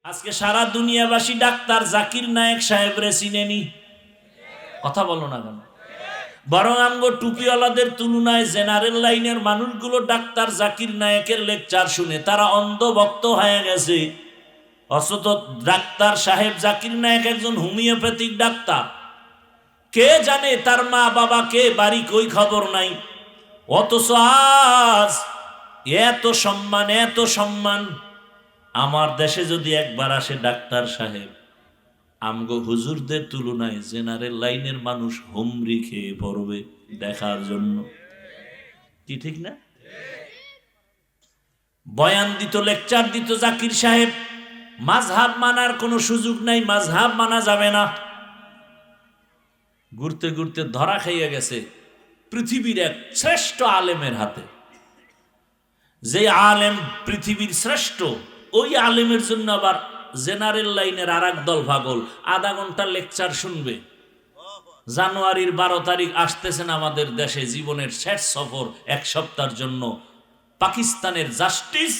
আজকে সারা দুনিয়াবাসী ডাক্তার জাকির নায়েক সাহেবরে চিনেনি। কথা বলো না কেন? বরং আমগো টুপিওয়ালাদের তুলনায় জেনারেল লাইনের মানুষগুলো ডাক্তার জাকির নায়েকের লেকচার শুনে তারা অন্ধভক্ত হয়ে গেছে। অথচ ডাক্তার সাহেব জাকির নায়েক একজন হোমিওপ্যাথিক ডাক্তার। কে জানে তার মা বাবা কে, বাড়ি কই, খবর নাই। অথচ আজ এত সম্মান, এত সম্মান। আমার দেশে যদি একবার আসে ডাক্তার সাহেব, আমগো হুজুরদের তুলনায় জেনারেল লাইনের মানুষ হুমড়ি খেয়ে পড়বে দেখার জন্য। কি ঠিক না? বয়ান দিত, লেকচার দিত জাকির সাহেব। মাযহাব মানার কোনো সুযোগ নাই, মাযহাব মানা যাবে না। ঘুরতে ঘুরতে ধরা খাইয়া গেছে পৃথিবীর এক শ্রেষ্ঠ আলেমের হাতে। যে আলেম পৃথিবীর শ্রেষ্ঠ, ওই আলেমের জন্য আবার জেনারেল লাইনের আর এক দল পাগল আধা ঘন্টা লেকচার শুনবে। জানুয়ারির 12 তারিখ আসতেছেন আমাদের দেশে, জীবনের শেষ সফর, এক সপ্তাহের জন্য। পাকিস্তানের জাস্টিস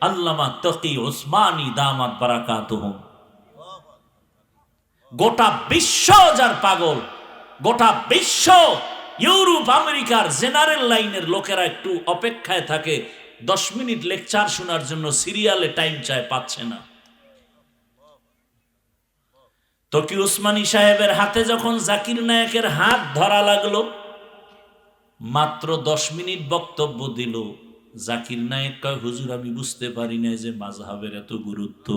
আল্লামা তকি ওসমানী দামাত বারাকাতুহুম। গোটা বিশ্ব যার পাগল, গোটা বিশ্ব, ইউরোপ আমেরিকার জেনারেল লাইনের লোকেরা একটু অপেক্ষায় থাকে 10 মিনিট লেকচার শোনার জন্য, সিরিয়ালে টাইম চায়, পাচ্ছে না। তকি ওসমানী সাহেবের হাতে যখন জাকির নায়েকের হাত ধরা লাগলো, মাত্র 10 মিনিট বক্তব্য দিল। জাকির নায়েক কয়, হুজুর আমি বুঝতে পারি না যে মাযহাবের এত গুরুত্ব।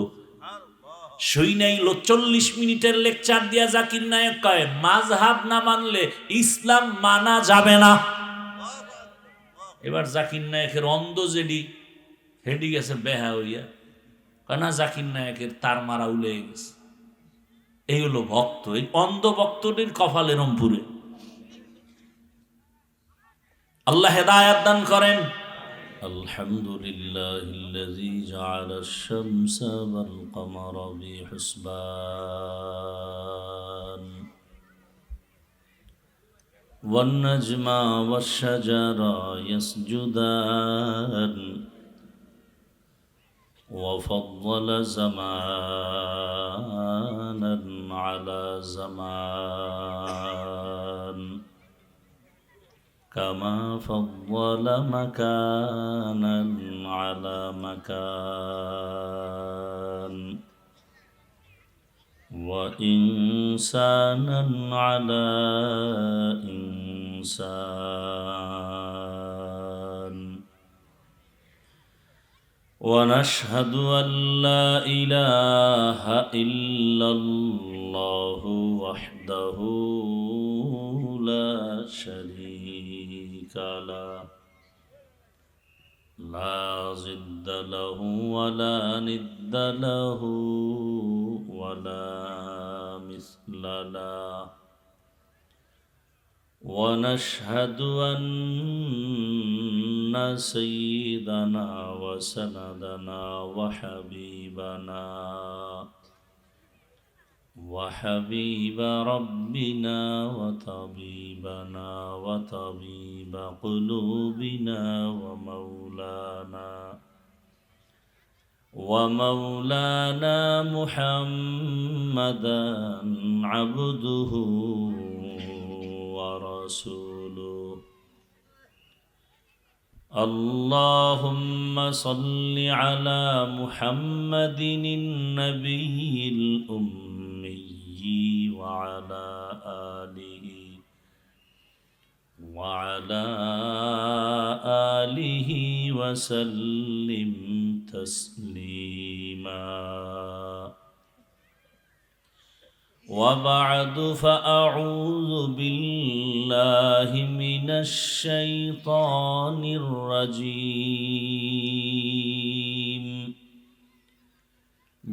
সই নাইল 40 মিনিটের লেকচার দিয়া জাকির নায়েক কয়, মাযহাব না মানলে ইসলাম মানা যাবে না। এবার জাকির নায়েকের অন্ধ জেডি হেডি গেছে বেহা হইয়া, কারণ জাকির নায়েকের তার মারা উলে গেছে। এই হলো ভক্ত, এই অন্ধ ভক্তদের কপালে রংপুরে। আল্লাহ হেদায়েত দান করেন। আলহামদুলিল্লাহিল্লাযী জাআলাশ শামসা ওয়াল কমারা বিহুসবান ওয়ান নাজমা ওয়াশ শাজারা ইয়াসজুদান وفضل زمانا على زمان كما فضل مكانا على مكان وإنسانا على إنسان. ونشهد أن لا إله إلا الله وحده لا شريك له لا ضد له ولا ند له ولا مثل له. ونشهد أن سيدنا وسندنا وحبيب ربنا وطبيبنا وطبيب قلوبنا ومولانا محمدا عبده ورسوله. اللهم صل على محمد النبي الأمي وعلى آله وسلم تسليما. وبعد فأعوذ بالله من الشيطان الرجيم.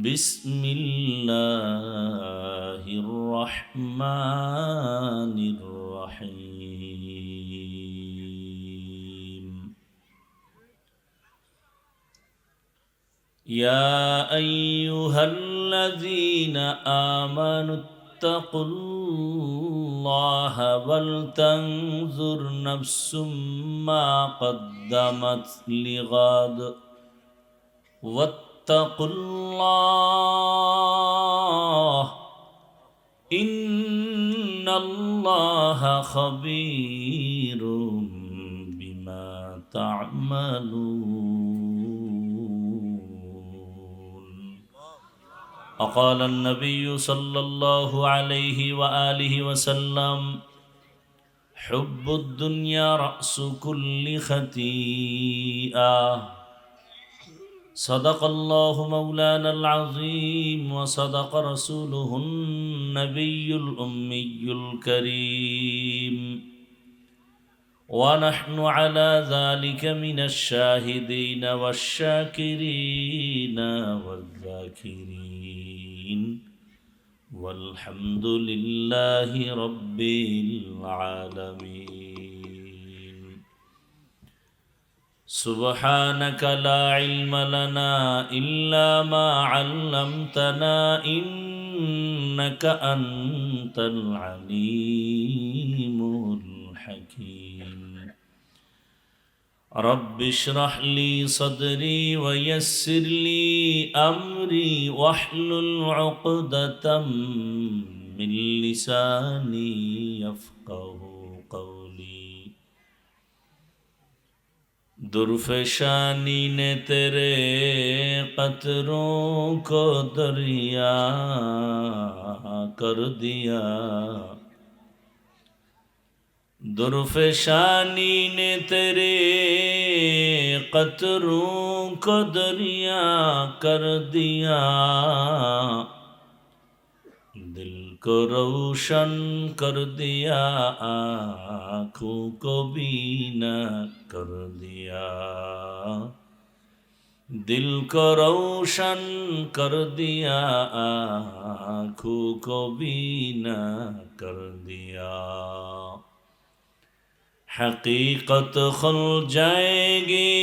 بسم الله الرحمن الرحيم. يا أيها الذين آمنوا اتقوا الله ولتنظر نفس ما قدمت لغد واتقوا الله ইন্নাল্লাহা খাবীরুম বিমা তা'মালুন। وقال النبي صلى الله عليه وآله وسلم حب الدنيا رأس كل خطيئة. صدق الله مولانا العظيم وصدق رسوله النبي الأمي الكريم ونحن على ذلك من الشاهدين والشاكرين والذاكرين والحمد لله رب العالمين. سبحانك لا علم لنا إلا ما علمتنا إنك أنت العليم الحكيم. رب اشرح لي صدري ويسر لي أمري واحلل عقدة من لساني يفقه قولي. दुर्फशानी ने तेरे कतरों को दरिया कर दिया. दुर्फशानी ने तेरे कतरों को दरिया कर दिया. दिल को रोशन कर दिया, आँखों को बीना कर दिया. दिल को रोशन कर दिया, आँखों को बीना कर दिया. हकीकत खुल जाएगी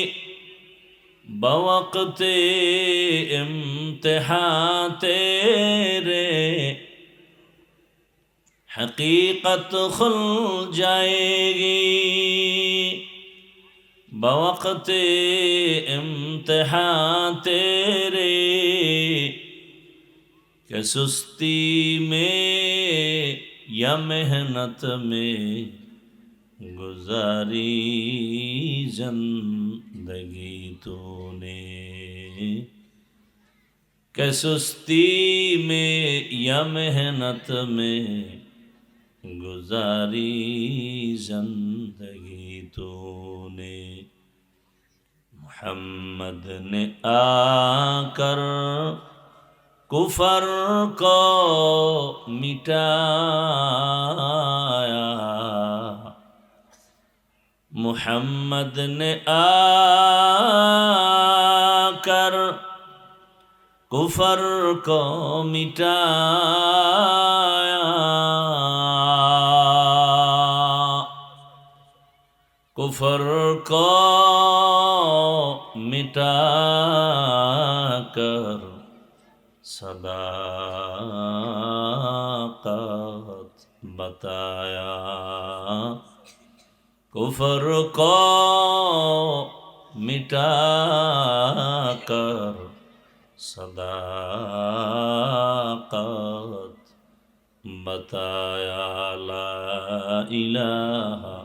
बवक़्ते इम्तिहान तेरे. हकीकत खुल जाएगी बवक़्ते इम्तिहान तेरे. कि सुस्ती में या मेहनत में गुजारी जिंदगी तूने. कि सुस्ती में या मेहनत में गुजारी जिंदगी तूने. मोहम्मद ने आकर कुफर को मिटाया. मोहम्मद ने आकर कुफर को मिटाया. कुफर को मिटाकर सदाकत बताया. कुफर को मिटाकर सदाकत बताया. ला इलाहा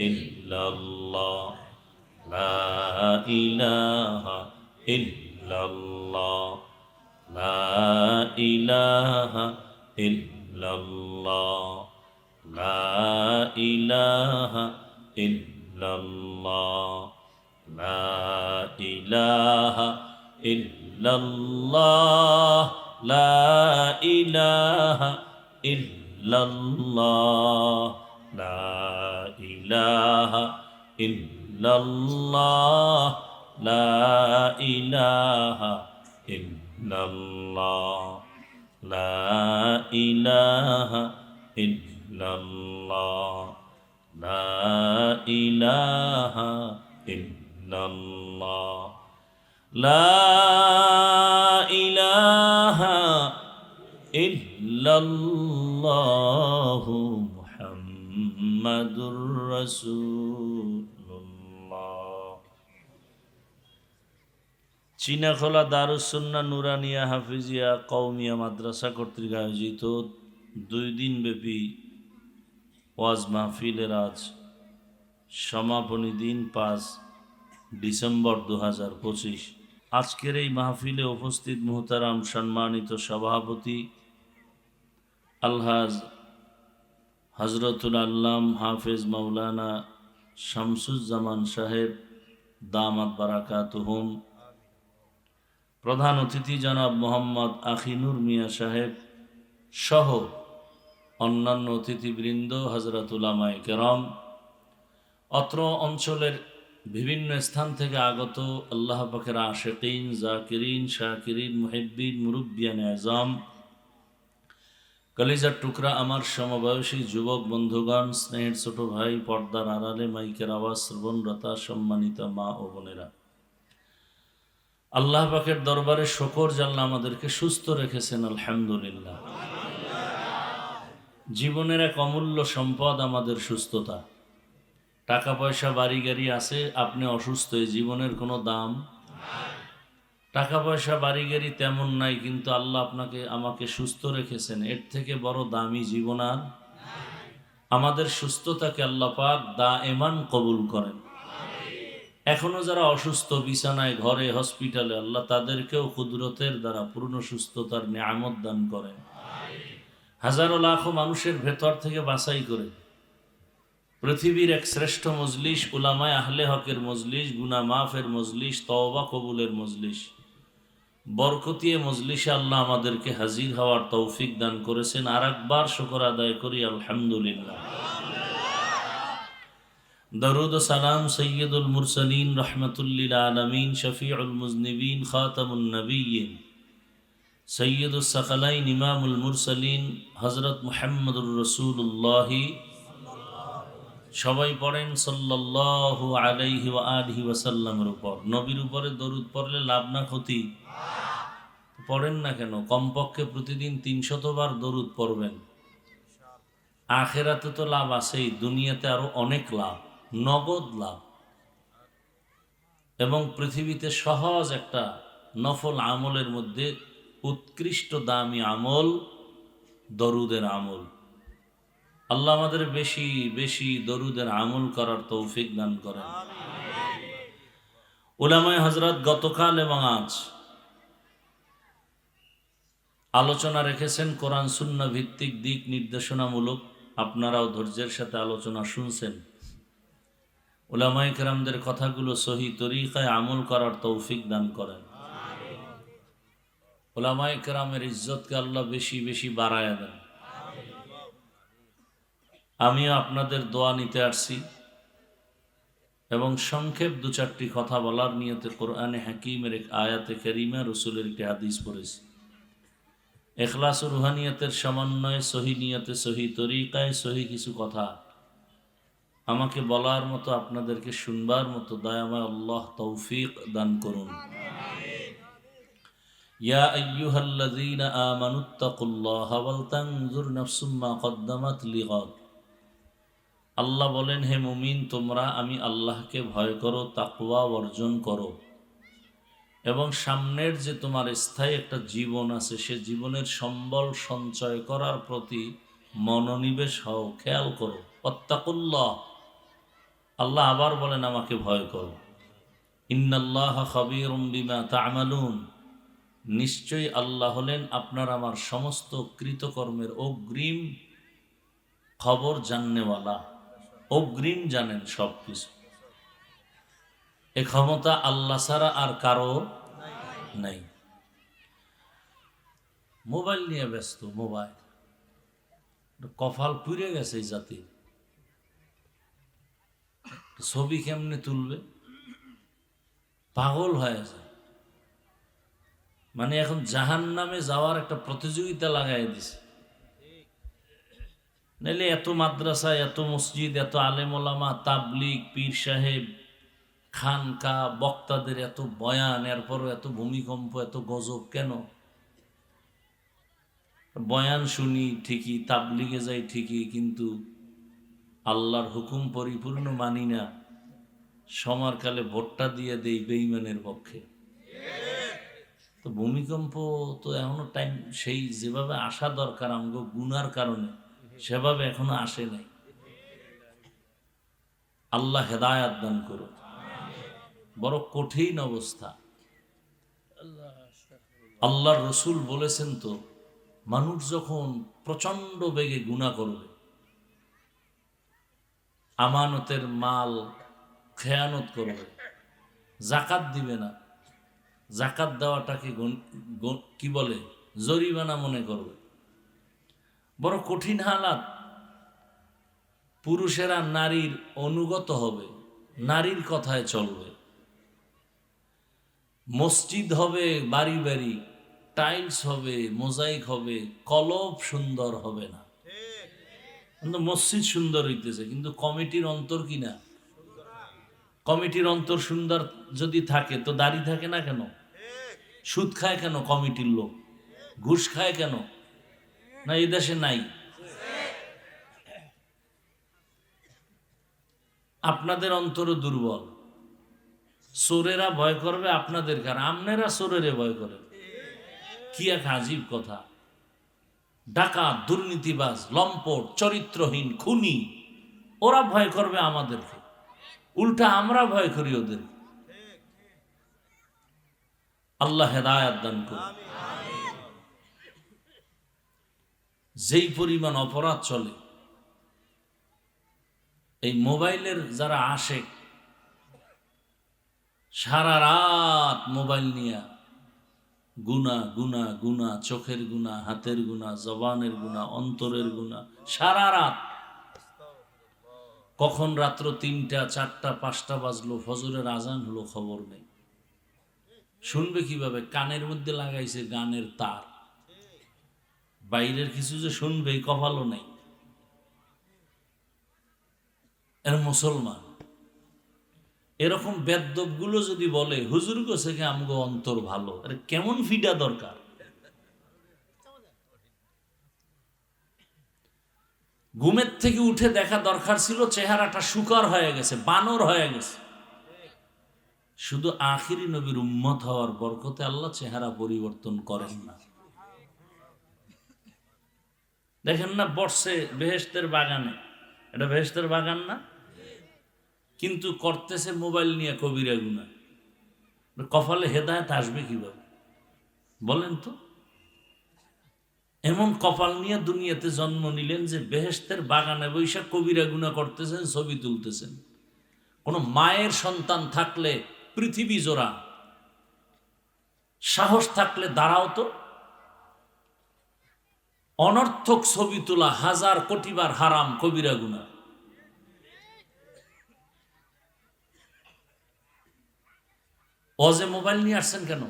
इल्लल्लाह, ला इलाहा इल्लल्लाह, ला इलाहा इल्लल्लाह, ला इलाहा इल्लल्लाह, ला इलाहा इल्लल्लाह, ला इलाहा इल्लल्लाह, ला इलाहा इल्लल्लाह, ला इलाहा इल्लल्लाह, ला इलाहा इल्लल्लाह, ला इलाहा इल्लल्लाह, ला इलाहा इल्लल्लाह मुहम्मदुर রাসূলুল্লাহ। চীনাখোলা দারুস সুন্নাহ নুরানিয়া হাফিজিয়া কওমিয়া মাদ্রাসা কর্তৃক আয়োজিত 2 দিনব্যাপী ওয়াজ মাহফিলের আজ সমাপনী দিন 5 ডিসেম্বর 2025। আজকের এই মাহফিলে উপস্থিত মুহতারাম সম্মানিত সভাপতি আলহাজ হজরতুল আল্লাম হাফেজ মাওলানা শামসুজ্জামান সাহেব দামাত বারাকাতুহুম, প্রধান অতিথি জনাব মোহাম্মদ আখিনুর মিয়া সাহেব সহ অন্যান্য অতিথিবৃন্দ, হযরত উলামায়ে কেরাম, অত্র অঞ্চলের বিভিন্ন স্থান থেকে আগত আল্লাহ পাকের আশিকিন, জাকিরিন, শাকিরিন, মুহিব্বিন, মুরব্বিয়ান আযম, কলিজার টুকরা আমার সমবয়সী যুবক বন্ধুগণ, স্নেহের ছোট ভাই, পর্দার আড়ালে মাইকের আওয়াজ শ্রবণরতা সম্মানিত মা ও বোনেরা, আল্লাহ পাকের দরবারে শুকর যে আল্লাহ আমাদেরকে সুস্থ রেখেছেন, আলহামদুলিল্লাহ। জীবনের এক অমূল্য সম্পদ আমাদের সুস্থতা। টাকা পয়সা বাড়ি গাড়ি আছে, আপনি অসুস্থ, এই জীবনের কোনো দাম। টাকা পয়সা বাড়ি গাড়ি তেমন নাই, কিন্তু আল্লাহ আপনাকে আমাকে সুস্থ রেখেছেন, এর থেকে বড় দামি জীবন আর। আমাদের সুস্থতাকে আল্লাহ পাক দায়েমান কবুল করেন। এখনো যারা অসুস্থ বিছানায়, ঘরে, হসপিটালে, আল্লাহ তাদেরকেও কুদরতের দ্বারা পূর্ণ সুস্থতার নিয়ামত দান করেন। হাজারো লাখো মানুষের ভেতর থেকে বাছাই করে পৃথিবীর এক শ্রেষ্ঠ মজলিস, উলামায়ে আহলে হকের মজলিস, গুনাহ মাফের মজলিস, তওবা কবুলের মজলিস, বরকতিয়ে মজলিসে আল্লাহ আমাদেরকে হাজির হওয়ার তৌফিক দান করেছেন। আর একবার শুকর আদায় করি, আলহামদুলিল্লাহ। দরুদ ও সালাম সৈয়দুল মুরসালিন, রহমাতুল্লিল আলামিন, শফিউল মুজনিবিন, খাতামুন নবিয়্যিন, সৈয়দুস সাকালাইন, ইমামুল মুরসালিন, হযরত মুহাম্মদুর রাসূলুল্লাহ, সবাই পড়েন সাল্লাল্লাহু আলাইহি ওয়া আলিহি ওয়াসাল্লামের উপর। নবীর উপরে দরুদ পড়লে লাভ না ক্ষতি? পড়েন না কেন? কমপক্ষে প্রতিদিন 300 বার দরুদ পড়বেন। আখিরাতে তো লাভ আছেই, দুনিয়াতে আরো অনেক লাভ, নগদ লাভ। এবং পৃথিবীতে সহজ একটা নফল আমলের মধ্যে উৎকৃষ্ট দামি আমল দরুদের আমল। আল্লাহ আমাদের বেশি বেশি দরুদের আমল করার তৌফিক দান করেন। উলামায়ে হযরত গতকাল এবং আজ আলোচনা রেখেছেন কোরআন সুন্নাহ ভিত্তিক দিক নির্দেশনামূলক। আপনারাও ধৈর্যের সাথে আলোচনা শুনছেন। উলামায়ে কেরামদের কথাগুলো সহি তরিকায় আমল করার তৌফিক দান করেন। উলামায়ে কেরামের ইজ্জতকে আল্লাহ বেশি বেশি বাড়ায়া দেন। আমিও আপনাদের দোয়া নিতে আসছি এবং সংক্ষেপ 2-4টি কথা বলার নিয়তে কোরআনে হাকিমের এক আয়াতে কারিমা, রসুলের একটি হাদিস পড়েছি। ইখলাস ও রুহানিয়তের সমন্বয়ে সহি নিয়তে, সহি তরিকায়, সহি কিছু কথা আমাকে বলার মতো, আপনাদেরকে শুনবার মতো দয়াময় আল্লাহ তৌফিক দান করুন। ইয়া আইয়ুহাল্লাযীনা আমানুত্তাকুল্লাহা ওয়াল তানজুর নাফসুম মা কদ্দামাত লিগাদ। আল্লাহ বলেন, হে মুমিন, তোমরা আমি আল্লাহকে ভয় করো, তাকওয়া অর্জন করো এবং সামনের যে তোমার স্থায়ী একটা জীবন আছে, সে জীবনের সম্বল সঞ্চয় করার প্রতি মনোনিবেশ হও, খেয়াল করো। ওয়াত্তাকুল্লাহ, আল্লাহ আবার বলেন আমাকে ভয় করো। ইন্নাল্লাহা খাবীরুম বিমা তা'মালুন, নিশ্চয়ই আল্লাহ হলেন আপনার আমার সমস্ত কৃতকর্মের অগ্রিম খবর জাননেওয়ালা। অগ্রিম জানেন সব কিছু। এ ক্ষমতা আল্লাহ ছাড়া আর কারো নাই। মোবাইল নিয়ে ব্যস্ত, মোবাইল কপাল পুড়ে গেছে এই জাতি। ছবি কেমনে তুলবে, পাগল হয়ে যায়। মানে এখন জাহান্নামে যাওয়ার একটা প্রতিযোগিতা লাগাই দিছে। নাইলে এত মাদ্রাসা, এত মসজিদ, এত আলেম ওলামা, তাবলিগ, পীর সাহেব, খানকা, বক্তাদের এত বয়ান, এরপরও এত ভূমিকম্প, এত গজব কেন? বয়ান শুনি ঠিকই, তাবলিগে যাই ঠিকই, কিন্তু আল্লাহর হুকুম পরিপূর্ণ মানি না। সমারকালে ভোটটা দিয়ে দেই বেঈমানের পক্ষে। তো ভূমিকম্প তো এখনো টাইম, সেই যেভাবে আসা দরকার আমগো গুনার কারণে, সেভাবে এখনো আসে নাই। আল্লাহ হেদায়াত দান করুন। বড় কঠিন অবস্থা। আল্লাহর রসুল বলেছেন তো, মানুষ যখন প্রচন্ড বেগে গুনাহ করবে, আমানতের মাল খেয়ানত করবে, জাকাত দিবে না, জাকাত দেওয়াটাকে কি বলে জরিমানা মনে করবে, বড় কঠিন হালাত। পুরুষেরা নারীর অনুগত হবে, নারীর কথায় চলবে, মসজিদ হবে বাড়ি বাড়ি, টাইলস হবে, মোজাইক হবে, কলব সুন্দর হবে না। কিন্তু মসজিদ সুন্দর হইতেছে, কিন্তু কমিটির অন্তর কিনা। কমিটির অন্তর সুন্দর যদি থাকে তো দাড়ি থাকে না কেন? সুদ খায় কেন কমিটির লোক? ঘুষ খায় কেন? না এই দেশে নাই? আপনাদের অন্তর দুর্বল। চোরেরা ভয় করবে আপনাদের, কারণ আপনারা চোরেরে ভয় করেন। কি এক আজীব কথা। ডাকাত, দুর্নীতিবাজ, লম্পট, চরিত্রহীন, খুনি, ওরা ভয় করবে আমাদেরকে, উল্টা আমরা ভয় করি ওদের। আল্লাহ হেদায়াত দান করুন। যেই পরিমাণ অপরাধ চলে, এই মোবাইলের যারা আসে, সারা রাত মোবাইল নিয়ে গুনাহ গুনাহ গুনাহ, চোখের গুনাহ, হাতের গুনাহ, জবানের গুনাহ, অন্তরের গুনাহ, সারা রাত। কখন রাত্র 3টা 4টা 5টা বাজলো, ফজরের আজান হলো, খবর নেই। শুনবে কিভাবে? কানের মধ্যে লাগাইছে গানের তার, বাইরের কিছু যে শুনবে এই কপালও নেই। এর মুসলমান এরকম বেদ্যপগুলো যদি বলে হুজুর গোছে আমগো অন্তর ভালো, আরে কেমন ফিডা দরকার? ঘুমের থেকে উঠে দেখা দরকার ছিল চেহারাটা শুকার হয়ে গেছে, বানর হয়ে গেছে। শুধু আখিরি নবীর উম্মত হওয়ার বরকতে আল্লাহ চেহারা পরিবর্তন করেন না। দেখেন না, বসছে বেহেশতের বাগানে, এটা বেহেশতের বাগান না, কিন্তু করতেছে মোবাইল নিয়ে কবিরা গুনাহ। কপালে হেদায়েত আসবে কিভাবে বলেন তো? এমন কপাল নিয়ে দুনিয়াতে জন্ম নিলেন যে বেহেশতের বাগানে বৈশাখ কবিরা গুনাহ করতেছেন, ছবি তুলতেছেন। কোন মায়ের সন্তান থাকলে পৃথিবী জোড়া সাহস থাকলে দাঁড়াও তো। অনর্থক ছবি তোলা 1000 কোটি বার হারাম, কবিরা গুনাহ। অজে মোবাইল নিয়ে আসছেন কেন?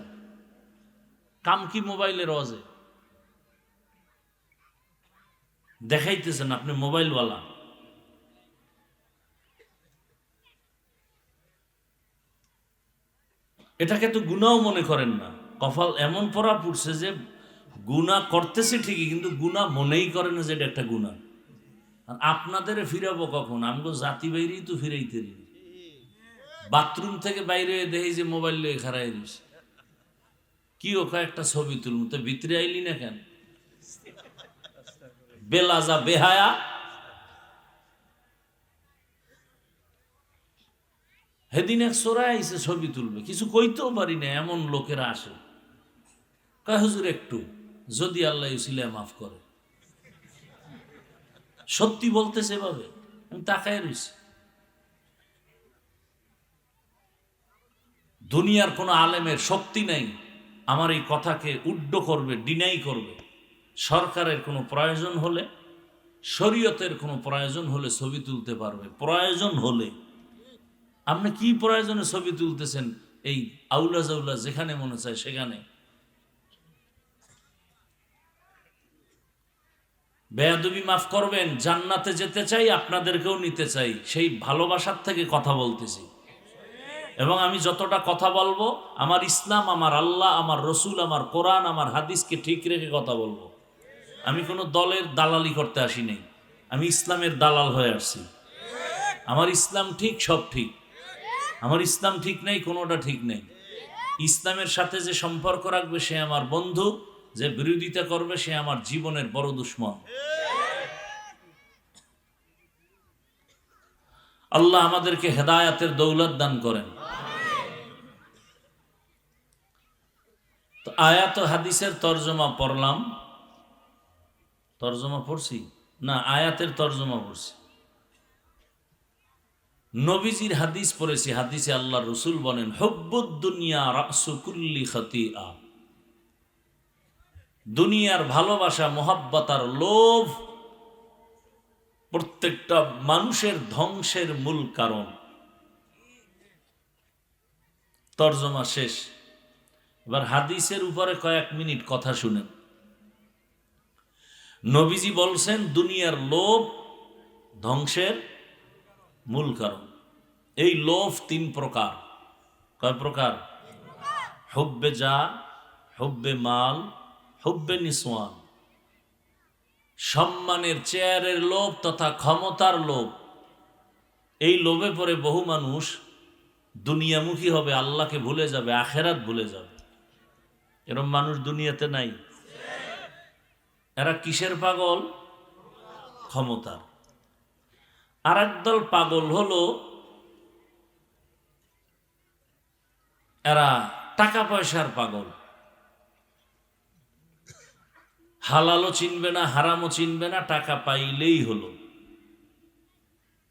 কাম কি মোবাইলের? অজে দেখাইতেছেন আপনি মোবাইলওয়ালা। এটাকে তো গুনাও মনে করেন না। কপাল এমন পড়া পড়ছে যে গুনাহ করতেছে ঠিকই, কিন্তু গুনাহ মনেই করে না যে এটা একটা গুনাহ। আর আপনাদের ফিরাবো কখন? আমগো জাতি বাইরেই তো ফিরাইতে রি। বাথরুম থেকে বাইরে দেখি যে মোবাইল লয়ে খারাই রয়েছে। কি ওখানে একটা ছবি তুলুন, তো ভিতরে আইলি না কেন? বেলাজা বেহায়া। সেদিন এক চোরাই আইসে ছবি তুলবে, কিছু কইতেও পারি না, এমন লোকেরা আসে। কয় হুজুর একটু, যদি আল্লাহ ইসিলা মাফ করে। সত্যি বলতেছে এভাবে, আমি তাকায় রয়েছি। দুনিয়ার কোনো আলেমের শক্তি নাই আমার এই কথাকে উড্ড করবে, ডিনাই করবে। সরকারের কোনো প্রয়োজন হলে, শরীয়তের কোনো প্রয়োজন হলে ছবি তুলতে পারবে, প্রয়োজন হলে। আপনি কি প্রয়োজনে ছবি তুলতেছেন? এই আউলা জাউলা যেখানে মনে চায় সেখানে। বেয়াদবি মাফ করবেন, জান্নাতে যেতে চাই, আপনাদেরকেও নিতে চাই, সেই ভালোবাসার থেকে কথা বলতেছি। এবং আমি যতটা কথা বলবো, আমার ইসলাম, আমার আল্লাহ, আমার রসুল, আমার কোরআন, আমার হাদিসকে ঠিক রেখে কথা বলবো। আমি কোনো দলের দালালি করতে আসি নাই, আমি ইসলামের দালাল হয়ে আসছি। আমার ইসলাম ঠিক, সব ঠিক। আমার ইসলাম ঠিক নেই, কোনোটা ঠিক নেই। ইসলামের সাথে যে সম্পর্ক রাখবে সে আমার বন্ধু, যে বিরোধিতা করবে সে আমার জীবনের বড় দুশ্মন। আল্লাহ আমাদেরকে হেদায়াতের দৌলত দান করেন। তো আয়াত ও হাদিসের তর্জমা পড়লাম, তর্জমা পড়ছি না, আয়াতের তর্জমা পড়ছি। নবীজির হাদিস পড়েছি। হাদিসে আল্লাহ রসুল বলেন, হুব্বুদ দুনিয়া রাসু কুল্লি খাতিআ, দুনিয়ার ভালোবাসা, মোহাব্বতার লোভ প্রত্যেকটা মানুষের ধ্বংসের মূল কারণ। তর্জমা শেষ। এবার হাদিসের উপরে কয়েক মিনিট কথা শুনেন। নবীজি বলছেন দুনিয়ার লোভ ধ্বংসের মূল কারণ। এই লোভ তিন প্রকার। কয় প্রকার? হুব্বে যা, হুব্বে মাল, হুব্বে নিসওয়ান। সম্মানের, চেয়ারের লোভ তথা ক্ষমতার লোভ। এই লোভে পড়ে বহু মানুষ দুনিয়ামুখী হবে, আল্লাহকে ভুলে যাবে, আখেরাত ভুলে যাবে। এরকম মানুষ দুনিয়াতে নাই। এরা কিসের পাগল? ক্ষমতার। আর একদল পাগল হলো এরা টাকা পয়সার পাগল। হালালও চিনবে না, হারামও চিনবে না, টাকা পাইলেই হলো।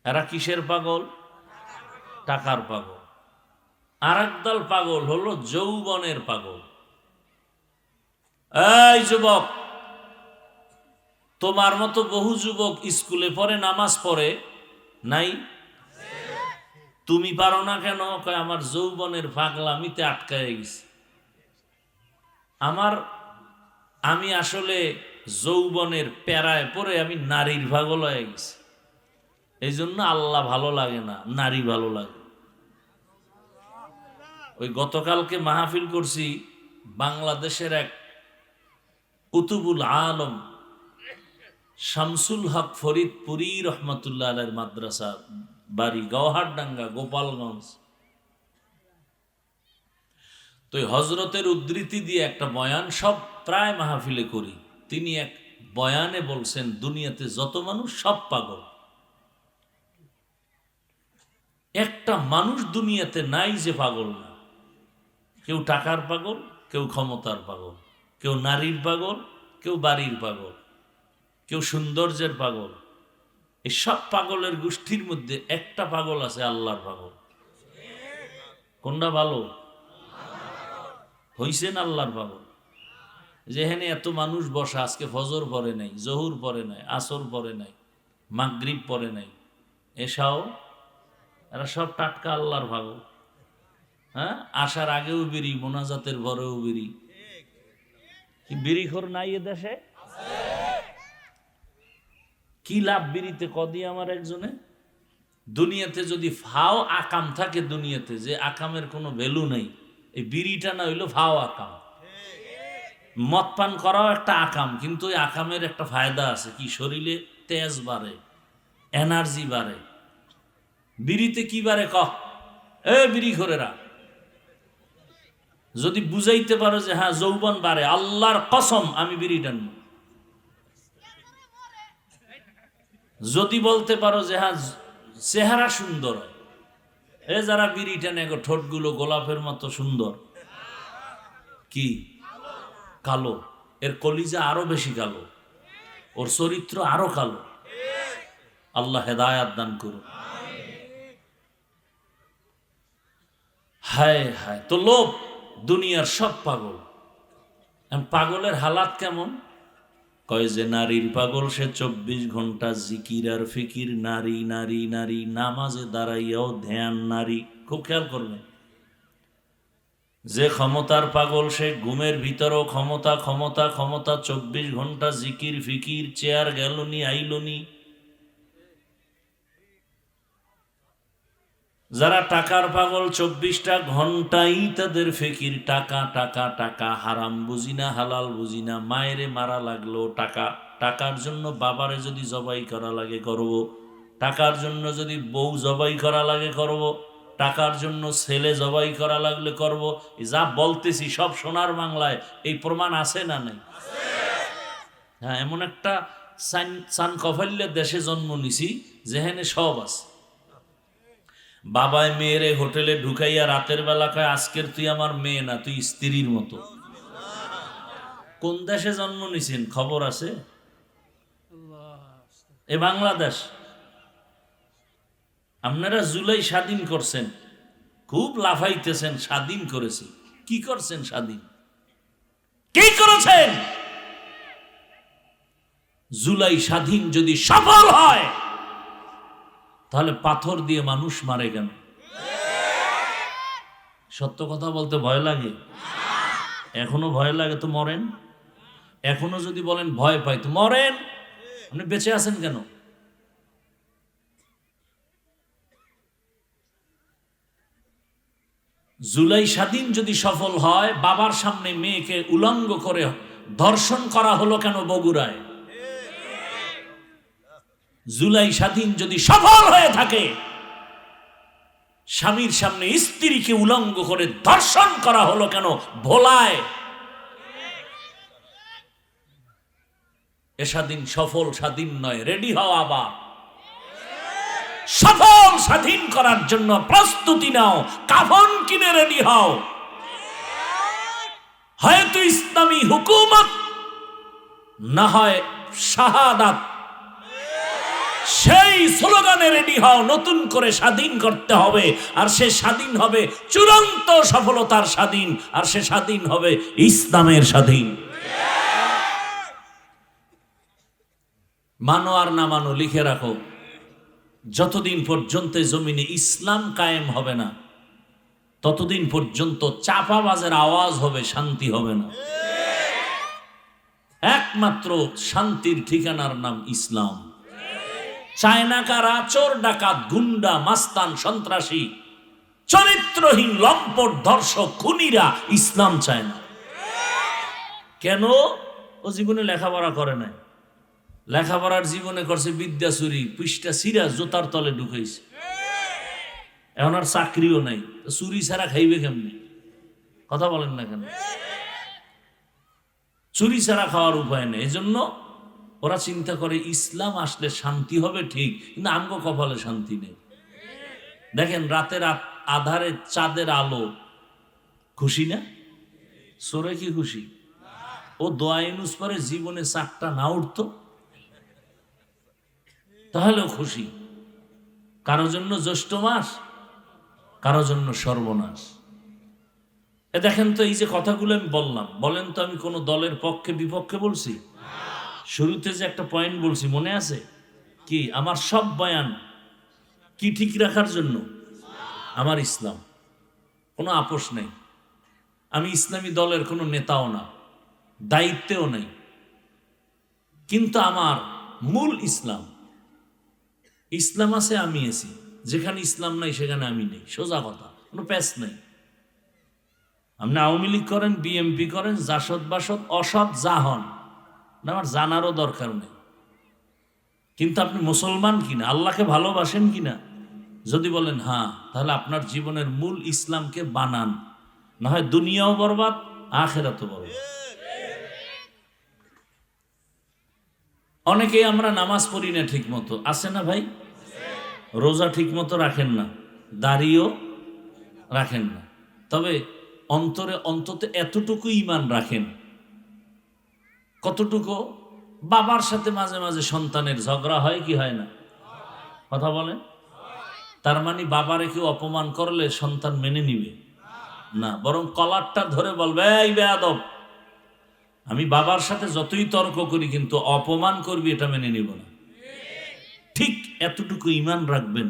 এরা কিসের পাগল? টাকার পাগল। আর একদল পাগল হলো যৌবনের পাগল। এই যুবক, তোমার মতো বহু যুবক স্কুলে পড়ে, নামাজ পড়ে নাই, তুমি পারো না কেন? কয় আমার যৌবনের পাগলামিতে আটকায় গেছে। আমি আসলে যৌবনের প্যারায় পড়ে আমি নারীর পাগল হয়ে গেছি। এই জন্য আল্লাহ ভালো লাগে না, নারী ভালো লাগে। ওই গতকালকে মাহফিল করছি, বাংলাদেশের এক কুতুবুল আলম শামসুল হক ফরিদপুরি রহমতুল্লাহ আলাইহির মাদ্রাসা, বাড়ি গওহারডাঙ্গা, গোপালগঞ্জ। তো হজরতের উদ্ধৃতি দিয়ে একটা বয়ান সব প্রায় মাহফিলে করি। তিনি এক বয়ানে বলছেন দুনিয়াতে যত মানুষ সব পাগল। একটা মানুষ দুনিয়াতে নাই যে পাগল না। কেউ টাকার পাগল, কেউ ক্ষমতার পাগল, কেউ নারীর পাগল, কেউ বাড়ির পাগল, কেউ সৌন্দর্যের পাগল। এই সব পাগলের গোষ্ঠীর মধ্যে একটা পাগল আছে, আল্লাহর পাগল। কোনটা ভালো? হইছেন আল্লাহর পাগল। যেখানে এত মানুষ বসা, আজকে ফজর পড়ে নাই, জহুর পড়ে নাই, আসর পড়ে নাই, মাগরিব পড়ে নাই, এসাও, এরা সব টাটকা আল্লাহর পাগল। হ্যাঁ, আসার আগেও বিড়ি, মোনাজাতের পরেও বিড়ি। কি বিড়িখোর নাই এ দেশে? কি লাভ বিড়িতে? কদি আমার একজনে, দুনিয়াতে যদি ফাও আকাম থাকে, দুনিয়াতে যে আকামের কোনো ভ্যালু নেই, এই বিড়িটা না হইলো ফাও আকাম। মদ পান করাও একটা আকাম, কিন্তু ওই আকামের একটা ফায়দা আছে, কি শরীরে তেজ বাড়ে, এনার্জি বাড়ে। বিড়িতে কি বাড়ে কহ? বিড়ি খোরেরা যদি বুঝাইতে পারো যে হ্যাঁ যৌবন বাড়ে, আল্লাহর কসম আমি বিড়ি টানব। যদি বলতে পারো যে হ্যাঁ চেহারা সুন্দর, যারা বিড়ি টানে ঠোঁটগুলো গোলাপের মতো সুন্দর, কি কালো, এর কলিজা আরো বেশি কালো, ওর চরিত্র আরো কালো। আল্লাহ হেদায়াত দান করুন। হায় হায়, তো লোভ দুনিয়ার সব পাগল। পাগলের হালাত কেমন? কয় যে নারীর পাগল সে 24 ঘন্টা জিকির আর ফিকির, নারী নারী নারী, নামাজে দাঁড়াইয়াও ধ্যান নারী। খুব খেয়াল করবেন। যে ক্ষমতার পাগল সে ঘুমের ভিতরেও ক্ষমতা ক্ষমতা ক্ষমতা, 24 ঘন্টা জিকির ফিকির, চেয়ার গেলনি আইলনি। যারা টাকার পাগল 24টা ঘন্টাই তাদের ফিকির, টাকা টাকা টাকা, হারাম বুঝি না, হালাল বুঝি না। মায়েরে মারা লাগলো টাকা, টাকার জন্য বাবারে যদি জবাই করা লাগে করব, টাকার জন্য যদি বউ জবাই করা লাগে করব, টাকার জন্য ছেলে জবাই করা লাগলে করব। যা বলতেছি সব সোনার বাংলায়, এই প্রমাণ আছে না নাই? হ্যাঁ, এমন একটা সান কফাল্যের দেশে জন্ম নিছি যেখানে সব আছে। বাবায় মেয়েরে হোটেলে ঢুকাইয়া রাতের বেলা কয়, আজকের তুই আমার মেয়ে না, তুই স্ত্রীর মতো। কোন দেশে জন্ম নিছেন খবর আছে? এ বাংলাদেশ। আপনারা জুলাই স্বাধীন করছেন, খুব লাফাইতেছেন, স্বাধীন করেছি। কি করছেন স্বাধীন? কি করেছেন? জুলাই স্বাধীন যদি সফল হয় তাহলে পাথর দিয়ে মানুষ মারে কেন? সত্য কথা বলতে ভয় লাগে? এখনো ভয় লাগে তো মরেন। এখনো যদি বলেন ভয় পাই তো মরেন। আপনি বেঁচে আছেন কেন? জুলাই স্বাধীন যদি সফল হয়, বাবার সামনে মেয়েকে উলঙ্গ করে ধর্ষণ করা হলো কেন বগুড়ায়? জুলাই স্বাধীন যদি সফল হয়ে থাকে, স্বামীর সামনে স্ত্রীকে উলঙ্গ করে ধর্ষণ করা হলো কেন ভোলায়? এ স্বাধীন সফল স্বাধীন নয়। রেডি হও, আবার সফল স্বাধীন করার জন্য প্রস্তুতি নাও, কাফন কিনে রেডি হও। হয়তো ইসলামী হুকুমত, না হয় শাহাদাত। সেই স্লোগানে রেডি হও। নতুন করে স্বাধীন করতে হবে, আর সে স্বাধীন হবে চূড়ান্ত সফলতার স্বাধীন, আর সে স্বাধীন হবে ইসলামের স্বাধীন। মানো আর না মানো, লিখে রাখো, যতদিন পর্যন্ত জমিনে ইসলাম কায়েম হবে না, ততদিন পর্যন্ত চাপাবাজের আওয়াজ হবে, শান্তি হবে না। একমাত্র শান্তির ঠিকানার নাম ইসলাম। চায়না কারা? চোর, ডাকাত, গুন্ডা, মাস্তান, সন্ত্রাসী, চরিত্রহীন, লম্পট, ধর্ষক, খুনিরা ইসলাম চায় না। কেন? ও জীবনে লেখাপড়া করে নাই। লেখাপড়ার জীবনে করছে বিদ্যা চুরি, পৃষ্ঠা সিরা জোতার তলে ঢুকাইছে। এখন আর চাকরিও নাই, চুরি ছাড়া খাইবে কেমনি? কথা বলেন না কেন? চুরি ছাড়া খাওয়ার উপায় নেই। এজন্য ওরা চিন্তা করে ইসলাম আসলে শান্তি হবে, ঠিক, কিন্তু আমগো কপালে শান্তি নেই। দেখেন রাতের আধারে চাঁদের আলো, খুশি না? সোরে কি খুশি? ও দোয়া ইউনুস পরে জীবনে চাকটা না উঠতো তাহলেও খুশি। কারো জন্য জ্যৈষ্ঠ মাস, কারো জন্য সর্বনাশ। এ দেখেন তো, এই যে কথাগুলো আমি বললাম, বলেন তো আমি কোনো দলের পক্ষে বিপক্ষে বলছি? শুরুতে যে একটা পয়েন্ট বলছি মনে আছে কি? আমার সব বয়ান কি ঠিক রাখার জন্য? আমার ইসলাম, কোনো আপোষ নেই। আমি ইসলামী দলের কোনো নেতাও না, দায়িত্বেও নেই, কিন্তু আমার মূল ইসলাম। ইসলাম আছে, আমি আছি। যেখানে ইসলাম নাই সেখানে আমি নেই। সোজা কথা, কোনো প্যাচ নেই। আপনি আওয়ামী লীগ করেন, বিএমপি করেন, জাসদ বাসদ, অসৎ যা হন, আমার জানারও দরকার নেই। কিন্তু আপনি মুসলমান কিনা, আল্লাহকে ভালোবাসেন কিনা, যদি বলেন হ্যাঁ, তাহলে আপনার জীবনের মূল ইসলামকে বানান, না হয় দুনিয়াও বরবাদ, আখিরাতও বরবাদ। অনেকেই আমরা নামাজ পড়ি না ঠিক মতো, আছে না ভাই? রোজা ঠিক মতো রাখেন না, দাড়িও রাখেন না, তবে অন্তরে অন্তত এতটুকু ঈমান রাখেন। কতটুকু? বাবার সাথে মাঝে মাঝে সন্তানের ঝগড়া হয় কি হয় না? কথা বলেন। তার মানে বাবারে কেউ অপমান করলে সন্তান মেনে নিবে না, বরং কলারটা ধরে বলবে, এই বেয়াদব, আমি বাবার সাথে যতই তর্ক করি কিন্তু অপমান করবি এটা মেনে নিব না। ঠিক এতটুকু ঈমান রাখবেন।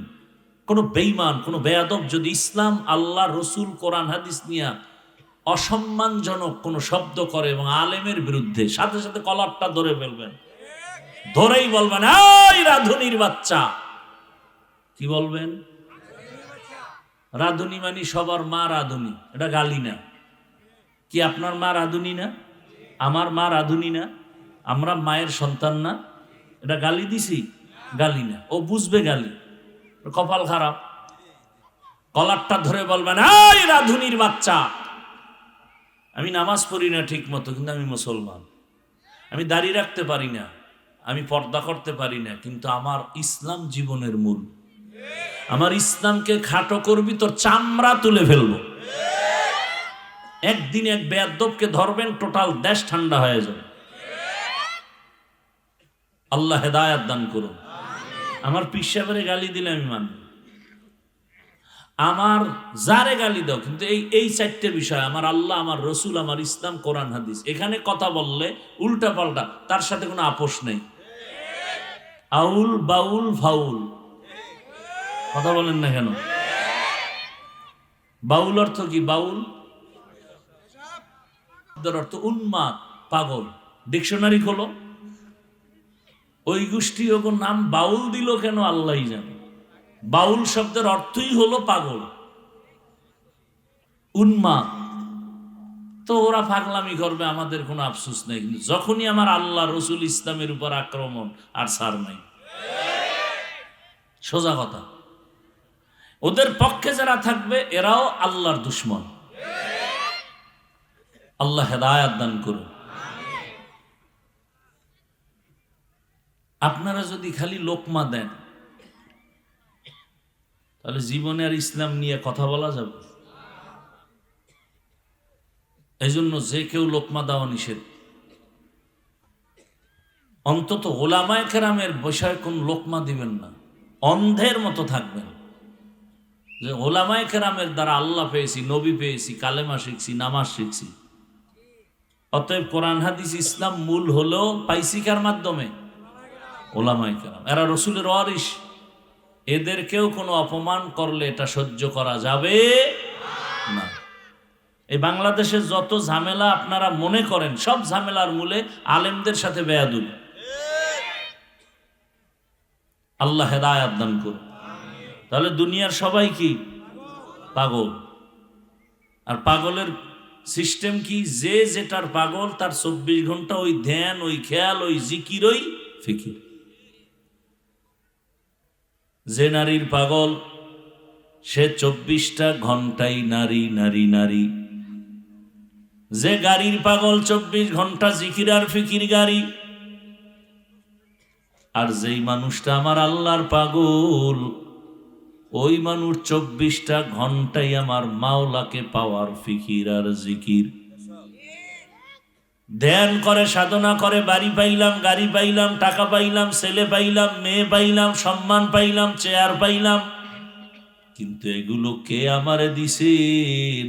কোনো বেঈমান, কোনো বেয়াদব যদি ইসলাম, আল্লাহ, রসুল, কোরআন হাদিস নিয়ে অসম্মানজনক কোনো শব্দ করে এবং আলেমের বিরুদ্ধে, সাথে সাথে কলারটা ধরে ফেলবেন, ধরেই বলবেন, এই রাধুনির বাচ্চা। কি বলবেন? রাধুনি মানে সবার মা রাধুনি, এটা গালি না। কি আপনার মা রাধুনি না? আমার মা রাধুনি না? আমরা মায়ের সন্তান না? এটা গালি দিছি? গালি না। ও বুঝবে গালি, কপাল খারাপ। কলারটা ধরে বলবেন, এই রাধুনির বাচ্চা, আমি নামাজ পড়ি না ঠিক মতো কিন্তু আমি মুসলমান। আমি দাড়ি রাখতে পারি না, আমি পর্দা করতে পারি না, কিন্তু আমার ইসলাম জীবনের মূল। আমার ইসলামকে খাটো করবি তোর চামড়া তুলে ফেলবো। একদিন এক বেয়াদবকে ধরবেন, টোটাল দেশ ঠান্ডা হয়ে যাবে। আল্লাহ হেদায়াত দান করুন। আমার পীর সাহেবের গালি দিলে আমি মানব, আমার যারে গালি দাও, কিন্তু এই চারটে বিষয়, আমার আল্লাহ, আমার রসুল, আমার ইসলাম, কোরআন হাদিস, এখানে কথা বললে উল্টা পাল্টা, তার সাথে কোনো আপোষ নেই। আউল বাউল ফাউল, কথা বলেন না কেন? বাউল অর্থ কি? বাউল অর্থ উন্মাদ, পাগল। ডিকশনারি খোলো, ওই গোষ্ঠী ওর নাম বাউল দিল কেন আল্লাহ জানে। বাউল শব্দের অর্থই হলো পাগল, উন্মাদ। তো ওরা পাগলামি করবে, আমাদের কোনো আফসোস নেই। কিন্তু যখনই আমার আল্লাহ রসুল ইসলামের উপর আক্রমণ, আর ছাড় নাই। সোজা কথা, ওদের পক্ষে যারা থাকবে এরাও আল্লাহর দুশ্মন। আল্লাহ হেদায়াত দান করুন। আপনারা যদি খালি লোকমা দেন, তাহলে জীবনে আর ইসলাম নিয়ে কথা বলা যাবে? এই জন্য যে কেউ লোকমা দেওয়া নিষেধ। অন্তত ওলামায়ে কেরামের বিষয়ে কোন লোকমা দিবেন না, অন্ধের মতো থাকবেন। যে ওলামায়ে কেরামের দ্বারা আল্লাহ পেয়েছি, নবী পেয়েছি, কালেমা শিখছি, নামাজ শিখছি। অতএব কোরআন হাদিস ইসলাম মূল হলো পাইছি কার মাধ্যমে? ওলামায়ে কেরাম। এরা রসুলের ওয়ারিস, এদেরকেও কোনো অপমান করলে এটা সহ্য করা যাবে না। এই বাংলাদেশের যত ঝামেলা আপনারা মনে করেন, সব ঝামেলার মূলে আলেমদের সাথে বেয়াদবি। আল্লাহ হেদায়াত দান করুন। তাহলে দুনিয়ার সবাই কি? পাগল। আর পাগলের সিস্টেম কি? যে যেটার পাগল, তার 24 ঘন্টা ওই ধ্যান, ওই খেয়াল, ওই জিকির, ওই ফিকির। যে নারীর পাগল, সে 24টা ঘন্টাই নারী, নারী, নারী। যে গাড়ির পাগল, 24 ঘন্টা জিকির আর ফিকির গাড়ি। আর যেই মানুষটা আমার আল্লাহর পাগল, ওই মানুষ 24টা ঘন্টাই আমার মাওলাকে পাওয়ার ফিকির আর জিকির। ধ্যান করে, সাধনা করে, বাড়ি পাইলাম, গাড়ি পাইলাম, টাকা পাইলাম, ছেলে পাইলাম, মেয়ে পাইলাম, সম্মান পাইলাম, চেয়ার পাইলাম, কিন্তু এগুলো কে আমারে দিছে,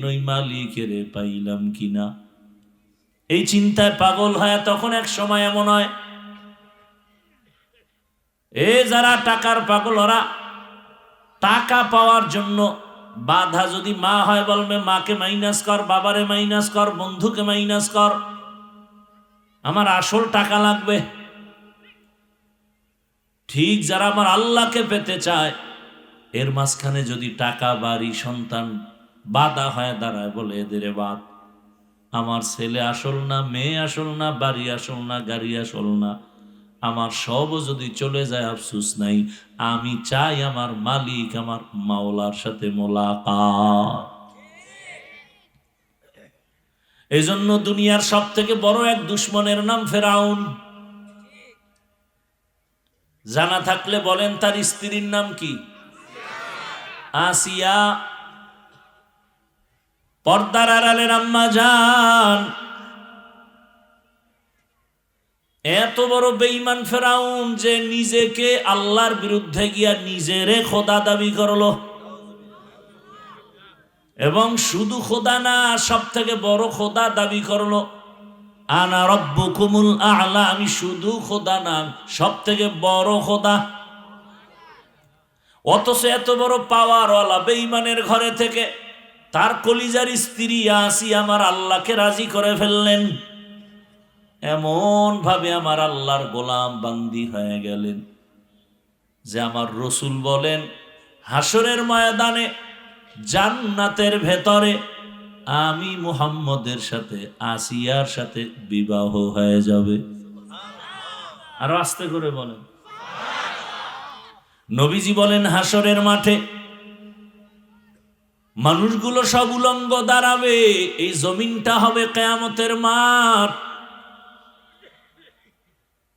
ওই মালিকের পাইলাম কিনা, এই চিন্তায় পাগল হয়। তখন এক সময় এমন হয়, যারা টাকার পাগল, ওরা টাকা পাওয়ার জন্য বাধা। যদি মা হয়, বলবে মাকে মাইনাস কর, বাবারে মাইনাস কর, বন্ধুকে মাইনাস কর, আমার আসল টাকা লাগবে। ঠিক যারা আমার আল্লাহকে পেতে চায়, এর মাঝখানে যদি টাকা, বাড়ি, সন্তান বাধা হয়ে দাঁড়ায়, বলে এদের বাদ। আমার ছেলে আসল না, মেয়ে আসল না, বাড়ি আসল না, গাড়ি আসল না, আমার সব যদি চলে যায় আফসোস নাই। আমি চাই আমার মালিক, আমার মাওলার সাথে মোলাকাত। এই জন্য দুনিয়ার সব থেকে বড় এক দুশ্মনের নাম ফেরাউন। জানা থাকলে বলেন তার স্ত্রীর নাম কি? আসিয়া। পর্দার আড়ালের আম্মা জান। এত বড় বেঈমান ফেরাউন যে নিজেকে আল্লাহর বিরুদ্ধে গিয়া নিজেরে খোদা দাবি করলো। এবং শুধু খোদা না, সব থেকে বড় খোদা দাবি করলো। আনা রব্বুকুমুল আ'লা, আমি শুধু খোদা না, সব থেকে বড় খোদা। অথচ এত বড় পাওয়ারওয়ালা বেঈমানের ঘরে থেকে তার কলিজার স্ত্রী আসিয়া আমার আল্লাহকে রাজি করে ফেললেন। এমন ভাবে আমার আল্লাহর গোলাম বান্দি হয়ে গেলেন যে আমার রসুল বলেন, হাসরের ময়দানে জান্নাতের ভেতরে আমি মুহাম্মদের সাথে আসিয়ার সাথে বিবাহ হয়ে যাবে। আরো আস্তে করে বলেন। নবীজি বলেন, হাসরের মাঠে মানুষগুলো সব উলঙ্গ দাঁড়াবে, এই জমিনটা হবে কিয়ামতের মাঠ।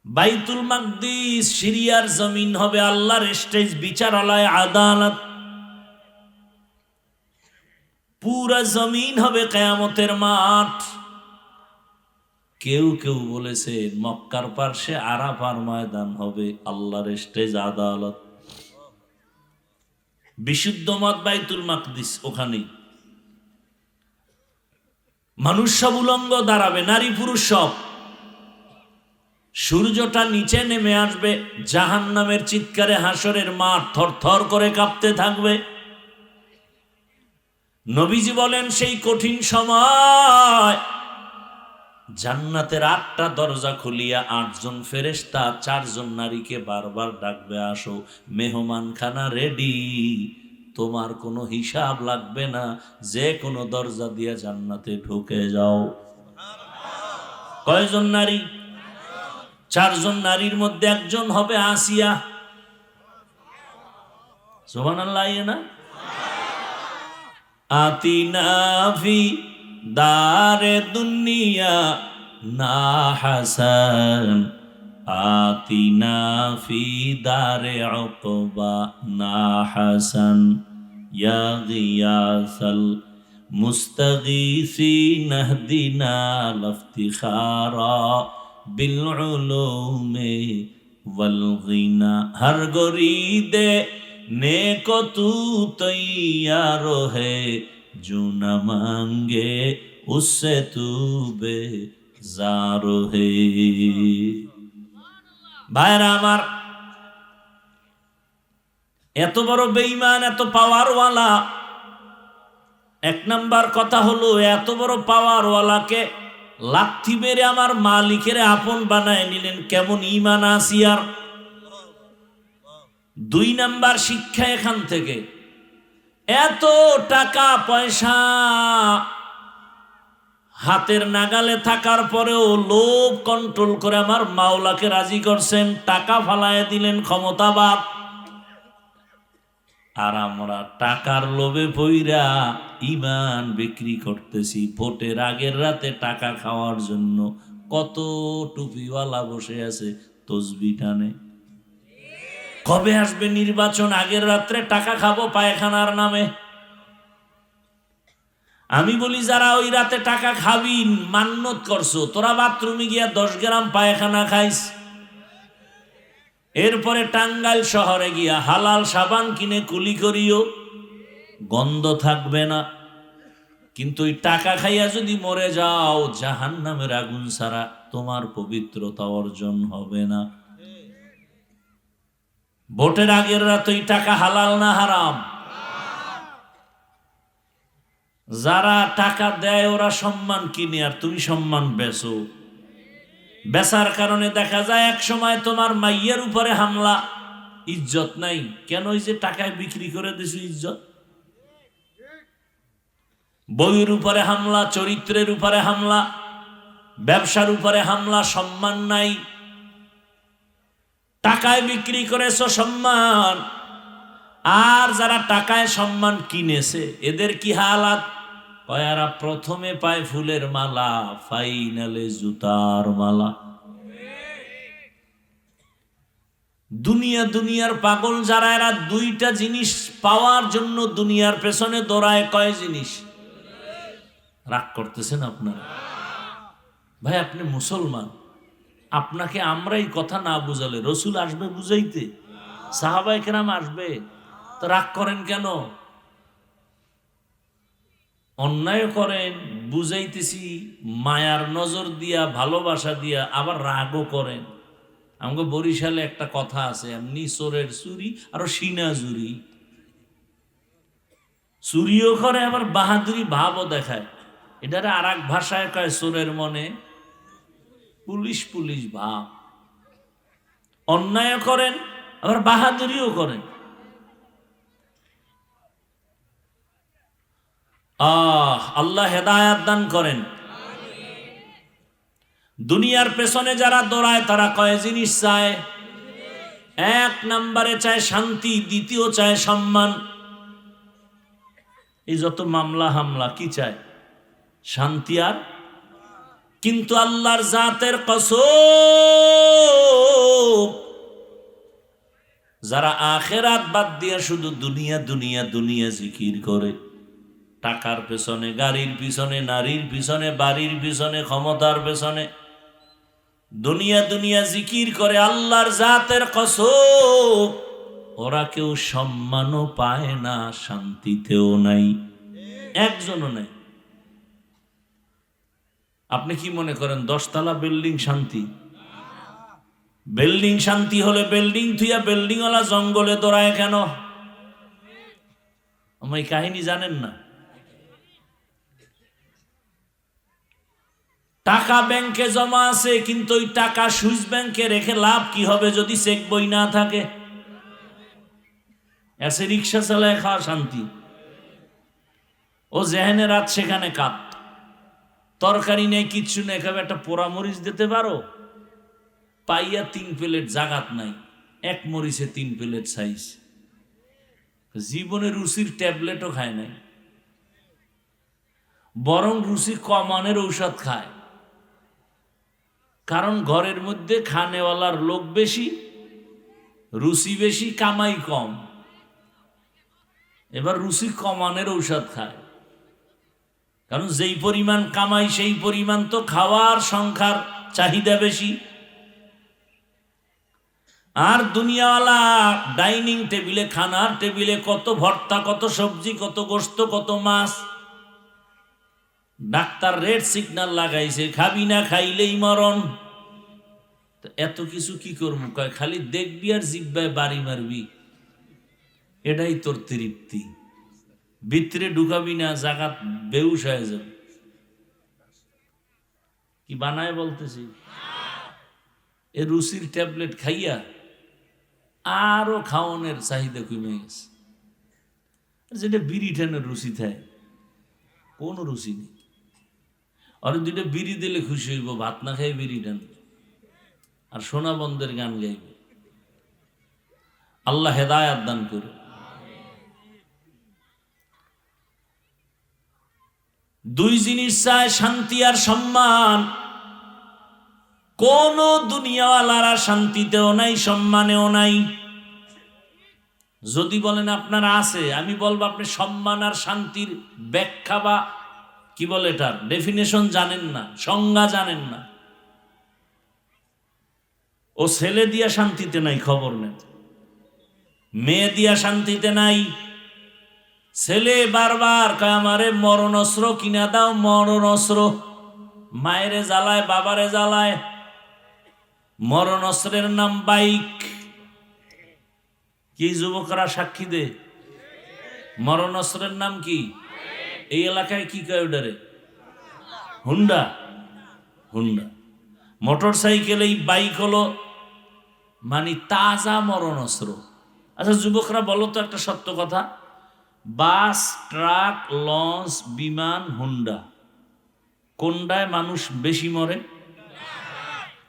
বাইতুল মাকদিস সিরিয়ার জমিন হবে আল্লাহর স্টেজ, বিচারালয়, আদালত। পুরা জমিন হবে কিয়ামতের মাঠ। কেউ কেউ বলেছে মক্কার পার্শ্বে আরাফার ময়দান হবে আল্লাহর স্টেজ আদালত। বিশুদ্ধ মত বাইতুল মাকদিস ওখানেই। মানুষ সব উলঙ্গ দাঁড়াবে, নারী পুরুষ সব। সূর্যটা নিচে নেমে আসবে, জাহান্নামের চিৎকারে হাসরের মাঠ থরথর করে কাঁপতে থাকবে। নবীজি বলেন সেই কঠিন সময় জান্নাতের 8টা দরজা খুলিয়া 8 জন ফেরেশতা 4 জন নারীকে বারবার ডাকবে, আসো মেহমানখানা রেডি, তোমার কোনো হিসাব লাগবে না, যে কোনো দরজা দিয়ে জান্নাতে ঢুকে যাও। কয়জন নারী? 4 জন নারীর মধ্যে একজন হবে আসিয়া। সুবহানাল্লাহ। না আতিনা ফি দারে দুনিয়া না হাসান, আতিনা ফি দারে উকবা না হাসান, ইয়া গিয়াসাল মুস্তাগীসিন ইহদিনা লিফতিখারা বিল উলুমি ওয়াল গিনা। হর গরিদে नेको तू तैयार है, जो न मांगे उससे तू बेजार है। ভাইরা আমার, এত বড় বেঈমান, এত পাওয়ারওয়ালা। 1 নাম্বার কথা হলো এত বড় পাওয়ারওয়ালাকে লাথি মেরে আমার মালিকের আপন বানায় নিলেন, কেমন ঈমান আসিয়ার। 2 নাম্বার শিক্ষা এখান থেকে, এত টাকা পয়সা হাতের নাগালে থাকার পরেও লোভ কন্ট্রোল করে আমার মাওলাকে রাজি করছেন, টাকা ফালায় দিলেন, ক্ষমতাবাদ। আর আমরা টাকার লোভে পইরা ঈমান বিক্রি করতেছি। ভোটের আগের রাতে টাকা খাওয়ার জন্য কত টুপিওয়ালা বসে আছে তসবিহ টানে। কবে আসবে নির্বাচন, আগের রাত্রে টাকা খাবো পায়খানার নামে। আমি বলি যারা ওই রাতে টাকা খাবি, মান্যত করছো, তোরা বাথরুমে গিয়া 10 গ্রাম পায়খানা খাইস, এরপরে টাঙ্গাইল শহরে গিয়া হালাল সাবান কিনে কুলি করিও, গন্ধ থাকবে না। কিন্তু ওই টাকা খাইয়া যদি মরে যাও, জাহান্নামের আগুন ছাড়া তোমার পবিত্রতা অর্জন হবে না। ভোটের আগের রাতেই টাকা হালাল না হারাম? যারা টাকা দেয় ওরা সম্মান কিনে, আর তুমি সম্মান বেচো। বেচার কারণে দেখা যায় এক সময় তোমার মাইয়ের উপরে হামলা, ইজ্জত নাই। কেন? ওই যে টাকায় বিক্রি করে দিছো ইজ্জত। বউয়ের উপরে হামলা, চরিত্রের উপরে হামলা, ব্যবসার উপরে হামলা, সম্মান নাই। টাকায় বিক্রি করেছো সম্মান। আর যারা টাকায় সম্মান কিনেছে এদের কি হালাত? কয়ারা প্রথমে পায় ফুলের মালা, ফাইনালে জুতার মালা। দুনিয়ার পাগল যারা, এরা 2টা জিনিস পাওয়ার জন্য দুনিয়ার পেছনে দৌড়ায়। কয় জিনিস? রাগ করতেছেন আপনারা? ভাই আপনি মুসলমান, আপনাকে আমরা এই কথা না বুঝালে রসুল আসবে বুঝাইতে? সাহাবায়ে কেরাম আসবে, তো রাগ করেন কেন? অন্যায় করেন, বুঝাইতেছি মায়ার নজর দিয়া, ভালোবাসা দিয়া, আবার রাগও করেন। আমাকে বরিশালে একটা কথা আছে, এমনি চোরের চুরি আরো সিনা জুরি। চুরিও করে আবার বাহাদুরি ভাবও দেখায়। এটারে আর এক ভাষায় কয় চোরের মনে পুলিশ পুলিশ ভাব। অন্যায় করেন আবার বাহাদুরিও করেন। আল্লাহ হেদায়াত দান করেন। দুনিয়ার পেছনে যারা দৌড়ায় তারা কয় জিনিস চায়? 1 নম্বরে চায় শান্তি, দ্বিতীয় চায় সম্মান। এই যত মামলা হামলা কি চায়? শান্তি আর। কিন্তু আল্লাহর জাতের কসম, যারা আখিরাত বাদ দিয়ে শুধু দুনিয়া দুনিয়া দুনিয়া জিকির করে, টাকার পেছনে, গাড়ির পিছনে, নারীর পিছনে, বাড়ির পিছনে, ক্ষমতার পেছনে দুনিয়া দুনিয়া জিকির করে। আল্লাহর জাতের কসম, ওরা কেউ সম্মানও পায় না, শান্তিতেও নাই, একজনও নাই। আপনি কি মনে করেন 10 তলা বিল্ডিং শান্তি? বিল্ডিং শান্তি হলে বিল্ডিং থুইয়া বিল্ডিংওয়ালা জঙ্গলে দৌড়ায় কেন? আমি কাহিনী জানেন না? টাকা ব্যাংকে জমা আছে, কিন্তু ওই টাকা সুইস ব্যাংকে রেখে লাভ কি হবে যদি চেক বই না থাকে? এসে রিক্সা চালায় খাওয়া শান্তি। ও যেখানে রাত সেখানে কাত, তরকারি নেই, কিচ্ছু নেই, খাবে একটা পোড়া মরিচ দিতে পারো? পাইয়া 3 প্লেট জাগাত নাই, 1 মরিচে 3 প্লেট সাইজ। জীবনে রুচির ট্যাবলেটও খায় নাই, বরং রুচি কমানোর ঔষধ খায়। কারণ ঘরের মধ্যে খানেওয়ালার লোক বেশি, রুচি বেশি, কামাই কম। এবার রুচি কমানোর ঔষধ খায়, কারণ যেই পরিমাণ কামাই সেই পরিমাণ তো খাওয়ার সংখ্যার চাহিদা বেশি। আর দুনিয়াওয়ালা ডাইনিং টেবিলে, খানার টেবিলে কত ভর্তা, কত সবজি, কত গোশত, কত মাছ। ডাক্তার রেড সিগন্যাল লাগাইছে, খাবি না খাইলেই মরণ। এত কিছু কি করবো? কয় খালি দেখবি আর জিব্বায় বাড়ি মারবি, এটাই তোর তৃপ্তি। ভিতরে ঢুকাবি না, জাগাত বেউস হয়ে যাবে। কি বানায় বলতেছি? এ রুচির ট্যাবলেট খাইয়া আরো খাওয়ানোর চাহিদা কমে গেছে। যেটা বিড়ি ঠানের রুচি থাকে, কোনো রুচি নেই। আর 2টা বিড়ি দিলে খুশি হইব, ভাত না খাই বিড়ি টান, আর সোনা বন্ধের গান গাইবে। আল্লাহ হেদায়াত দান করে। দুই জিনিস চায়, শান্তি আর সম্মান। কোন দুনিয়াওয়ালারা শান্তিতেও নাই, সম্মানেও নাই। যদি বলেন আপনার আছে, আমি বলবো আপনি সম্মান আর শান্তির ব্যাখ্যা বা কি বলে এটার ডেফিনেশন জানেন না, সংজ্ঞা জানেন না। ও ছেলে দিয়া শান্তিতে নাই, খবর নেন। মেয়ে দিয়া শান্তিতে নাই। ছেলে বারবার কয় আমারে মরণ অস্ত্র কিনা দাও, মরণ অস্ত্র। মায়েরে জ্বালায়, বাবারে জ্বালায়। মরণ অস্ত্রের নাম বাইক। কি যুবকরা সাক্ষী দে? মরণ অস্ত্রের নাম কি? এই এলাকায় কি কয় ওটারে? হুন্ডা। হুন্ডা মোটর সাইকেল, এই বাইক হলো মানে তাজা মরণ অস্ত্র। আচ্ছা যুবকরা বলো তো একটা সত্য কথা, বাস, ট্রাক, লঞ্চ, বিমান, হুন্ডা, কোনটায় মানুষ বেশি মরে?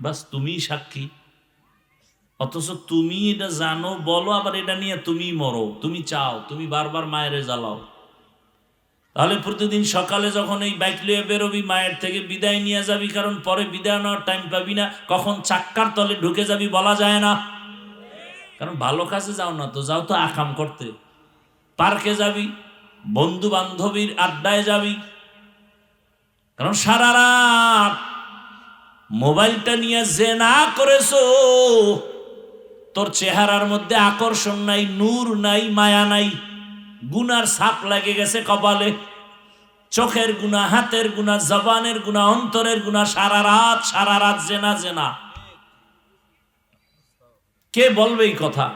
বাস তুমি সাক্ষী। অথচ তুমি এটা জানো, বলো, আবার এটা নিয়ে তুমি মরো, তুমি চাও, তুমি বারবার মায়েরে জ্বালাও। তাহলে প্রতিদিন সকালে যখন এই বাইক লিয়ে বেরোবি, মায়ের থেকে বিদায় নিয়ে যাবি, কারণ পরে বিদায় নেওয়ার টাইম পাবি না, কখন চাক্কার তলে ঢুকে যাবি বলা যায় না। কারণ ভালো কাজে যাও না তো, যাও তো আকাম করতে। পার্কে যাবি, বন্ধু বান্ধবীর আড্ডায় যাবি, কারণ সারা রাত মোবাইলটা নিয়ে যে না করেছো, তোর চেহারার মধ্যে আকর্ষণ নাই, নূর নাই, মায়া নাই, গুনার ছাপ লাগে গেছে কপালে। চোখের গুনাহ, হাতের গুনাহ, জবানের গুনাহ, অন্তরের গুনাহ, সারা রাত জেনা জেনা। কে বলবে এই কথা?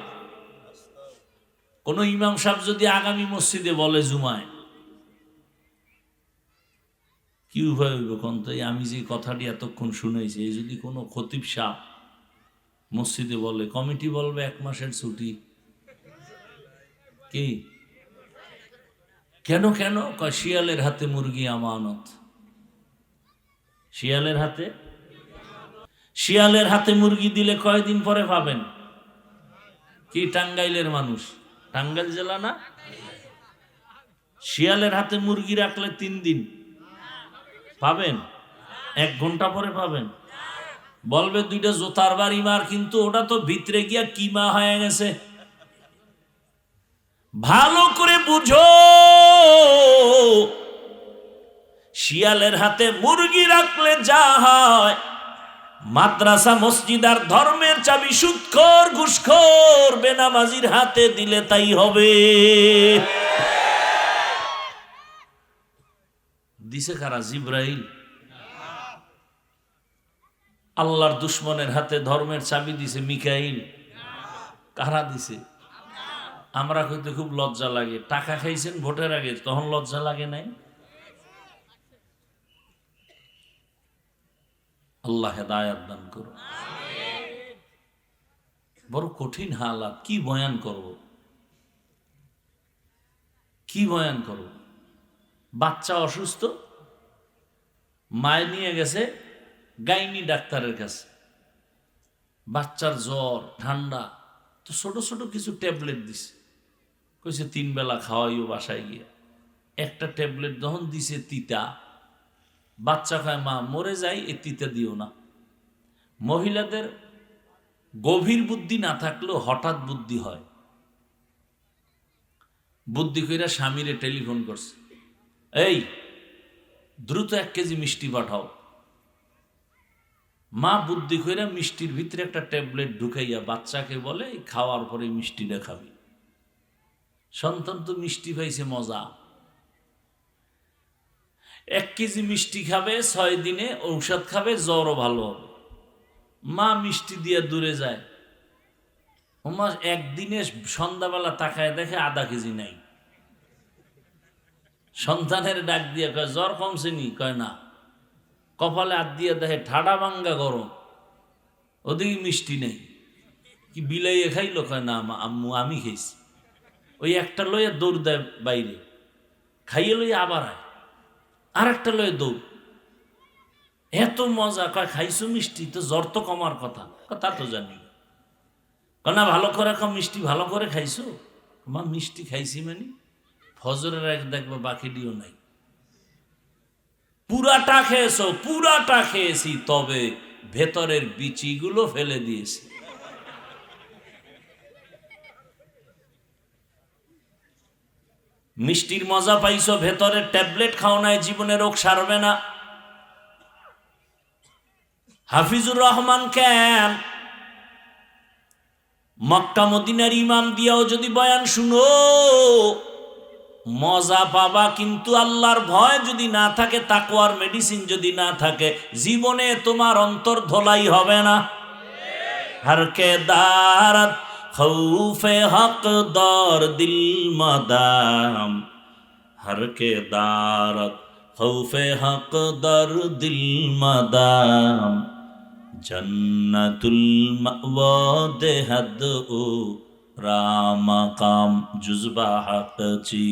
কোন ইমাম সাহেব যদি আগামী মসজিদে বলে জুমায়, কি উপায় হইব কোন তো? আমি যে কথাটি এতক্ষণ শুনেছি, এই যদি কোনো খতিব সাহেব মসজিদে বলে, কমিটি বলবে 1 মাসের ছুটি। কি কেন কেন? কয় শিয়ালের হাতে মুরগি আমানত। শিয়ালের হাতে, শিয়ালের হাতে মুরগি দিলে কয়দিন পরে পাবেন? কি টাঙ্গাইলের মানুষ? টাঙ্গাইল জেলা না? শিয়ালের হাতে মুরগি রাখলে 3 দিন পাবেন, 1 ঘন্টা পরে পাবেন। বলবে 2টা জোতার বাড়ি মার, কিন্তু ওটা তো ভিতরে গিয়া কিমা হয়ে গেছে। ভালো করে বুঝো, শিয়ালের হাতে মুরগি রাখলে যা হয়, মাদ্রাসা মসজিদ আর ধর্মের চাবি সুদখোর ঘুষখোর বেনামাজির হাতে দিলে তাই হবে। দিছে কারা? জিব্রাইল। আল্লাহর দুশ্মনের হাতে ধর্মের চাবি দিছে মিকাইল। কারা দিছে? আমরা কইতে খুব লজ্জা লাগে। টাকা খাইছেন ভোটের আগে, তখন লজ্জা লাগে নাই? আল্লাহ হেদায়াত দান করো। বড় কঠিন হালাত, কি বয়ান করব, কি বয়ান করব? বাচ্চা অসুস্থ, মায় নিয়ে গেছে গাইনি ডাক্তারের কাছে। বাচ্চার জ্বর ঠান্ডা, তো ছোট ছোট কিছু ট্যাবলেট দিছে, কইছে 3 বেলা খাওয়াইও বাসায় গিয়ে। একটা ট্যাবলেট যখন দিছে তিতা, বাচ্চা খায় মা মরে যায়, এই তিতা দিও না। মহিলাদের গভীর বুদ্ধি না থাকলেও হঠাৎ বুদ্ধি হয়। বুদ্ধি কইরা স্বামীরে টেলিফোন করছে, এই দ্রুত 1 কেজি মিষ্টি পাঠাও। মা বুদ্ধি কইরা মিষ্টির ভিতরে একটা ট্যাবলেট ঢুকাইয়া বাচ্চাকে বলে খাওয়ার পরে মিষ্টিটা খাবি। সন্তান তো মিষ্টি পাইছে মজা, 1 কেজি মিষ্টি খাবে, 6 দিনে ঔষধ খাবে, জ্বরও ভালো হবে। মা মিষ্টি দিয়ে দূরে যায়, ওমা একদিনে সন্ধ্যাবেলা তাকায় দেখে আধা কেজি নাই। সন্তানের ডাক দিয়ে কয় জ্বর কমছে নি? কয় না। কপালে হাত দিয়ে দেখে ঠাডা ভাঙ্গা গরম, ওদিকে মিষ্টি নেই। কি বিলাইয়ে খাইলো? কয় না আম্মু আমি খেয়েছি। ওই একটা লইয়া দৌড় দেয় বাইরে, খাইয়ে লইয়া আবার আয়, আর একটা লইয়া দৌড়। এত মজা। কয় খাইছো মিষ্টি? তো জ্বর তো কমার কথা। তা তো জানি না, ভালো করে মিষ্টি ভালো করে খাইছো? মা মিষ্টি খাইছি মানে ফজরের আগে দেখবো বাকি দিও নাই। পুরাটা খেয়েছো? পুরাটা খেয়েছি, তবে ভেতরের বিচিগুলো ফেলে দিয়েছি। মিষ্টির মজা পাইছো, ভেতরের ট্যাবলেট খাও নাই, জীবনে রোগ সারবে না। হাফিজুর রহমান কেন মক্কা মদিনার ইমাম দিয়াও যদি বয়ান শুনো মজা পাবা, কিন্তু আল্লাহর ভয় যদি না থাকে, তাকওয়ার মেডিসিন যদি না থাকে, জীবনে তোমার অন্তর ধোলাই হবে না। হরকে দারাত খৌফে হক দর দিল মাদাম, হরকে দারাত খৌফে হক দর দিল মাদাম, জন্নতুল মাওয়া দেহদ ও রামাকাম জুজবা হক চি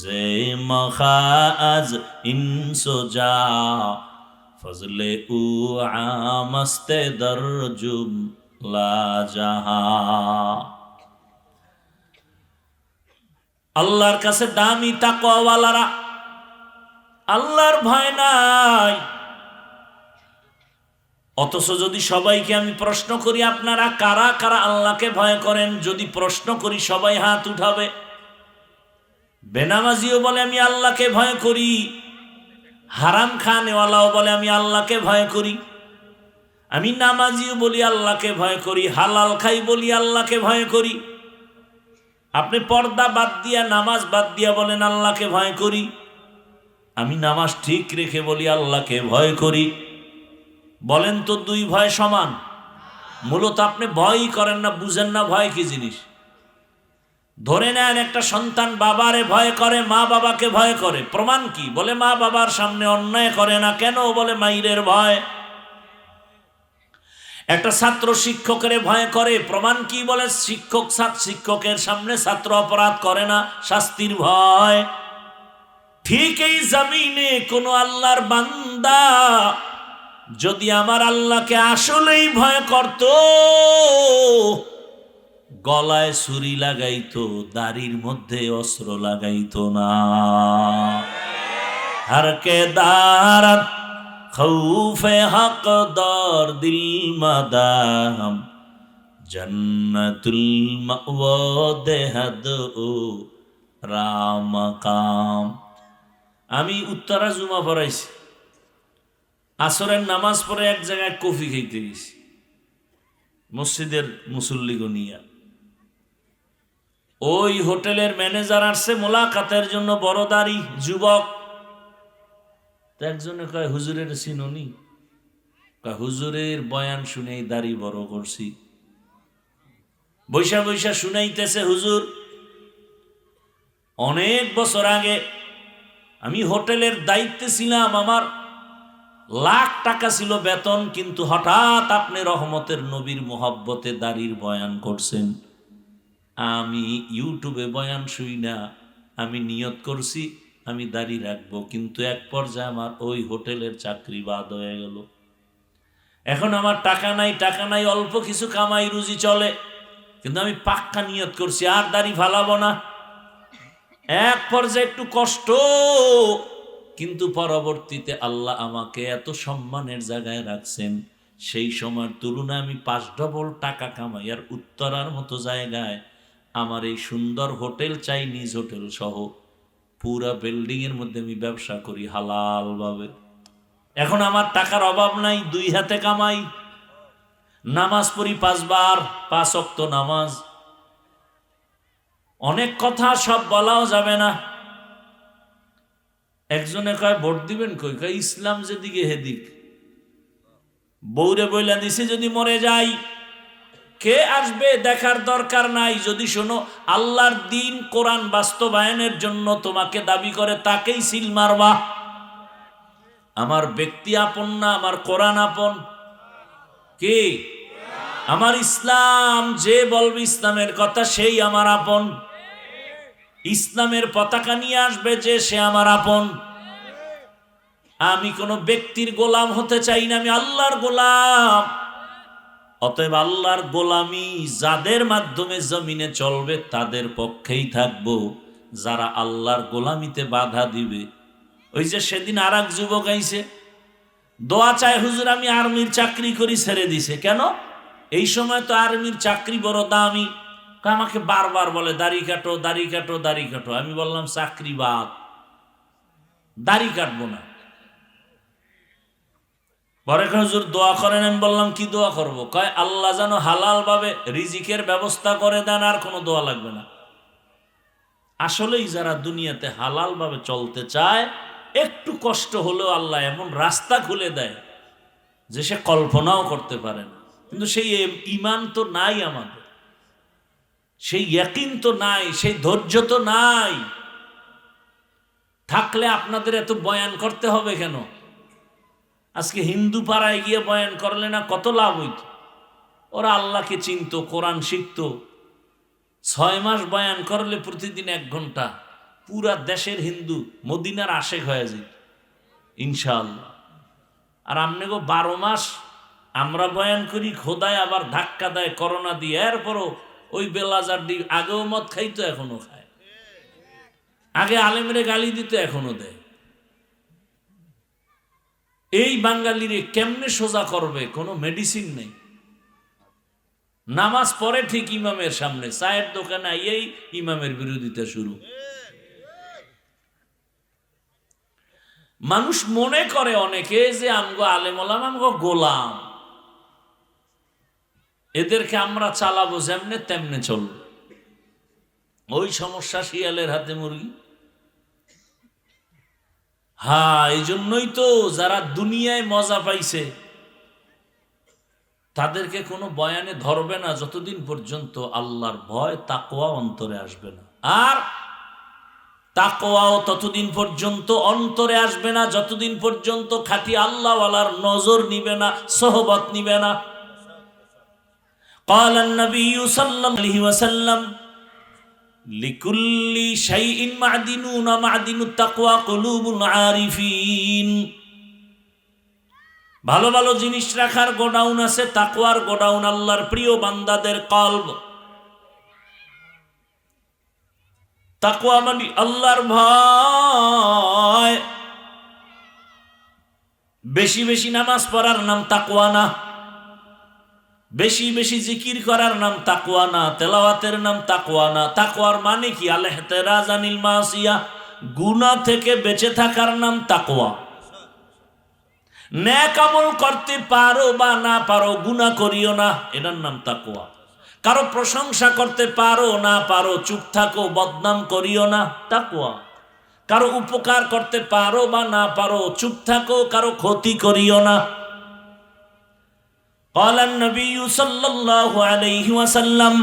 জে মখাজ ইনসোজা ফজলে উ আমস্তে দরজুম লা জাহা। আল্লাহর কাছে দামি তাকওয়াওয়ালারা, আল্লাহর ভয় নাই। অথচ যদি সবাইকে আমি প্রশ্ন করি আপনারা কারা কারা আল্লাহকে ভয় করেন, যদি প্রশ্ন করি সবাই হাত উঠাবে। বেনামাজিও বলে আমি আল্লাহকে ভয় করি, হারাম খানেওয়ালাও বলে আমি আল্লাহকে ভয় করি, আমি নামাজিও বলি আল্লাহকে ভয় করি, হালাল খাই বলি আল্লাহকে ভয় করি। আপনি পর্দা বাদ দিয়া নামাজ বাদ দিয়া বলেন আল্লাহকে ভয় করি, আমি নামাজ ঠিক রেখে বলি আল্লাহকে ভয় করি। বলেন তো দুই ভয় সমান? মূলত আপনি ভয়ই করেন না, বুঝেন না ভয় কি জিনিস। ধরে নেন একটা সন্তান বাবারে ভয় করে, মা বাবাকে ভয় করে, প্রমাণ কি? বলে মা বাবার সামনে অন্যায় করে না। কেন? বলে মাইরের ভয়। একটা ছাত্র শিক্ষকের ভয় করে, প্রমাণ কি? বলে শিক্ষকের সামনে ছাত্র অপরাধ করে না, শাস্তির ভয়। ঠিক এই জমিনে কোন আল্লাহর বান্দা যদি আমার আল্লাহকে আসলেই ভয় করত, গলায় ছুরি লাগাইতো, দাড়ির মধ্যে অস্ত্র লাগাইতো না। হরকে দারাত খৌফে হক দর দিল মাদাম, জান্নাতুল মাওয়া দেহাদ ও রামাকাম। আমি উত্তরা জুমা পড়াইছি, আসরের নামাজ পড়ে এক জায়গায় কফি খাইতে গেছি মসজিদের মুসল্লি গনিয়া। ওই হোটেলের ম্যানেজার আসছে মোলাকাতের জন্য, বড় দাড়ি যুবক। একজনে কয় হুজুরের চিননি? কয় হুজুরের বয়ান শুনেই দাড়ি বড় করছি। বৈশা বৈশা শুনাইতেছে, হুজুর অনেক বছর আগে আমি হোটেলের দায়িত্বে ছিলাম, আমার লাখ টাকা ছিল বেতন, কিন্তু হঠাৎ আপনি রহমতের নবীর মোহাব্বতে দাড়ির বয়ান করছেন। আমি ইউটিউবে বয়ান শুই না, আমি নিয়ত করছি আমি দাড়ি রাখবো, কিন্তু এক পর্যায়ে আমার ওই হোটেলের চাকরি বাদ হয়ে গেল। এখন আমার টাকা নাই, অল্প কিছু কামাই রুজি চলে, কিন্তু আমি পাক্কা নিয়ত করছি আর দাড়ি ফালাবো না। এক পর্যায়ে একটু কষ্ট, কিন্তু পরবর্তীতে আল্লাহ আমাকে এত সম্মানের জায়গায় রাখছেন, সেই সময়ের তুলনায় আমি 5 ডবল টাকা কামাই। আর উত্তরার মতো জায়গায় আমার এই সুন্দর হোটেল, চাইনিজ হোটেল সহ পুরা বিল্ডিং এর মধ্যে আমি ব্যবসা করি হালাল ভাবে। এখন আমার টাকার অভাব নাই, 2 হাতে কামাই, নামাজ পড়ি 5 বার, 5 ওয়াক্ত নামাজ। অনেক কথা সব বলাও যাবে না। একজনে কয় ভোট দিবেন কই? কয় ইসলাম যেদিকে হেদিক। বউরে বইলা দিছে যদি মরে যাই কে আসবে দেখার দরকার নাই, যদি শোনো আল্লাহর দিন কোরআন বাস্তবায়নের জন্য তোমাকে দাবি করে তাকেই সিল মারবা। আমার ব্যক্তি আপন না, আমার কোরআন আপন। কি আমার ইসলাম, যে বলবে ইসলামের কথা সেই আমার আপন। ইসলামের পতাকা নিয়ে আসবে যে, সে আমার আপন। আমি কোনো ব্যক্তির গোলাম হতে চাই না, আমি আল্লাহর গোলাম। অতএব আল্লাহর গোলামি যাদের মাধ্যমে জমিনে চলবে তাদের পক্ষেই থাকবো। যারা আল্লাহর গোলামিতে বাধা দিবে, ওই যে সেদিন আর এক যুবক আইছে, দোয়া চায় হুজুর আমি আর্মির চাকরি করি, ছেড়ে দিছে। কেন? এই সময় তো আর্মির চাকরি বড় দামি। আমাকে বারবার বলে দাড়ি কাটো, দাড়ি কাটো, দাড়ি কাটো। আমি বললাম চাকরি বাদ, দাড়ি কাটবো না। পরে হুজুর দোয়া করেন। আমি বললাম কি দোয়া করব? কয় আল্লাহ যেন হালাল ভাবে রিজিকের ব্যবস্থা করে দেন, আর কোনো দোয়া লাগবে না। আসলেই যারা দুনিয়াতে হালাল ভাবে চলতে চায়, একটু কষ্ট হলেও আল্লাহ এমন রাস্তা খুলে দেয় যে সে কল্পনাও করতে পারে না। কিন্তু সেই ঈমান তো নাই আমাদের, সেই ইয়াকিন তো নাই, সেই ধৈর্য তো নাই। থাকলে আপনাদের এত বয়ান করতে হবে কেন? আজকে হিন্দু পাড়ায় গিয়ে বয়ান করলে না কত লাভ হইত। ওরা আল্লাহকে চিনত, কোরআন শিখত। 6 মাস বয়ান করলে প্রতিদিন 1 ঘন্টা, পুরা দেশের হিন্দু মদিনার আশেক হয়ে যায় ইনশাআল্লাহ। আর আমনে গো 12 মাস আমরা বয়ান করি, খোদায় আবার ধাক্কা দেয় করোনা দিয়ে। এরপরও ওই বেলাজার দি আগেও মদ খাইতো, এখনো খায়। আগে আলেমরে গালি দিত, এখনো দেয়। এই বাঙালিরে কেমনে সোজা করবে? কোনো মেডিসিন নেই। নামাজ পড়ে ঠিক ইমামের সামনে, চায়ের দোকানে এই ইমামের বিরোধিতা শুরু। মানুষ মনে করে অনেকে যে আমগো আলেম ওলামা আমগো গোলাম, এদেরকে আমরা চালাবো যেমনে তেমনে চলবে। ওই সমস্যা শিয়ালের হাতে মুরগি। হ্যাঁ, এই জন্যই তো যারা দুনিয়ায় মজা পাইছে তাদেরকে কোনো বয়ানে ধরবে না যতদিন পর্যন্ত আল্লাহর ভয় তাকওয়া অন্তরে আসবে না। আর তাকওয়াও ততদিন পর্যন্ত অন্তরে আসবে না যতদিন পর্যন্ত খাঁটি আল্লাহওয়ালার নজর নিবে না, সোহবত নিবে না। قال النبي صلى الله عليه وسلم لكل شيء معدنون معدن التقوى قلوب العارفين। ভালো ভালো জিনিস রাখার গোডাউন আছে, তাকওয়ার গোডাউন আল্লাহর প্রিয় বান্দাদের কলব। তাকওয়া মানে আল্লাহর ভয়। বেশি বেশি নামাজ পড়ার নাম তাকওয়া না, বেশি বেশি জিকির করার নাম তাকওয়া না, তেলাওয়াতের নাম তাকওয়া না। তাকওয়ার মানে কি? আল ইহতিরাজ আনিল মাসিয়া, গুনাহ থেকে বেঁচে থাকার নাম তাকওয়া। নেক আমল করতে পারো বা না পারো, গুনাহ করিও না, এটার নাম তাকওয়া। কারো প্রশংসা করতে পারো না পারো, চুপ থাকো, বদনাম করিও না, তাকওয়া। কারো উপকার করতে পারো বা না পারো, চুপ থাকো, কারো ক্ষতি করিও না। قال النبي صلى الله عليه وسلم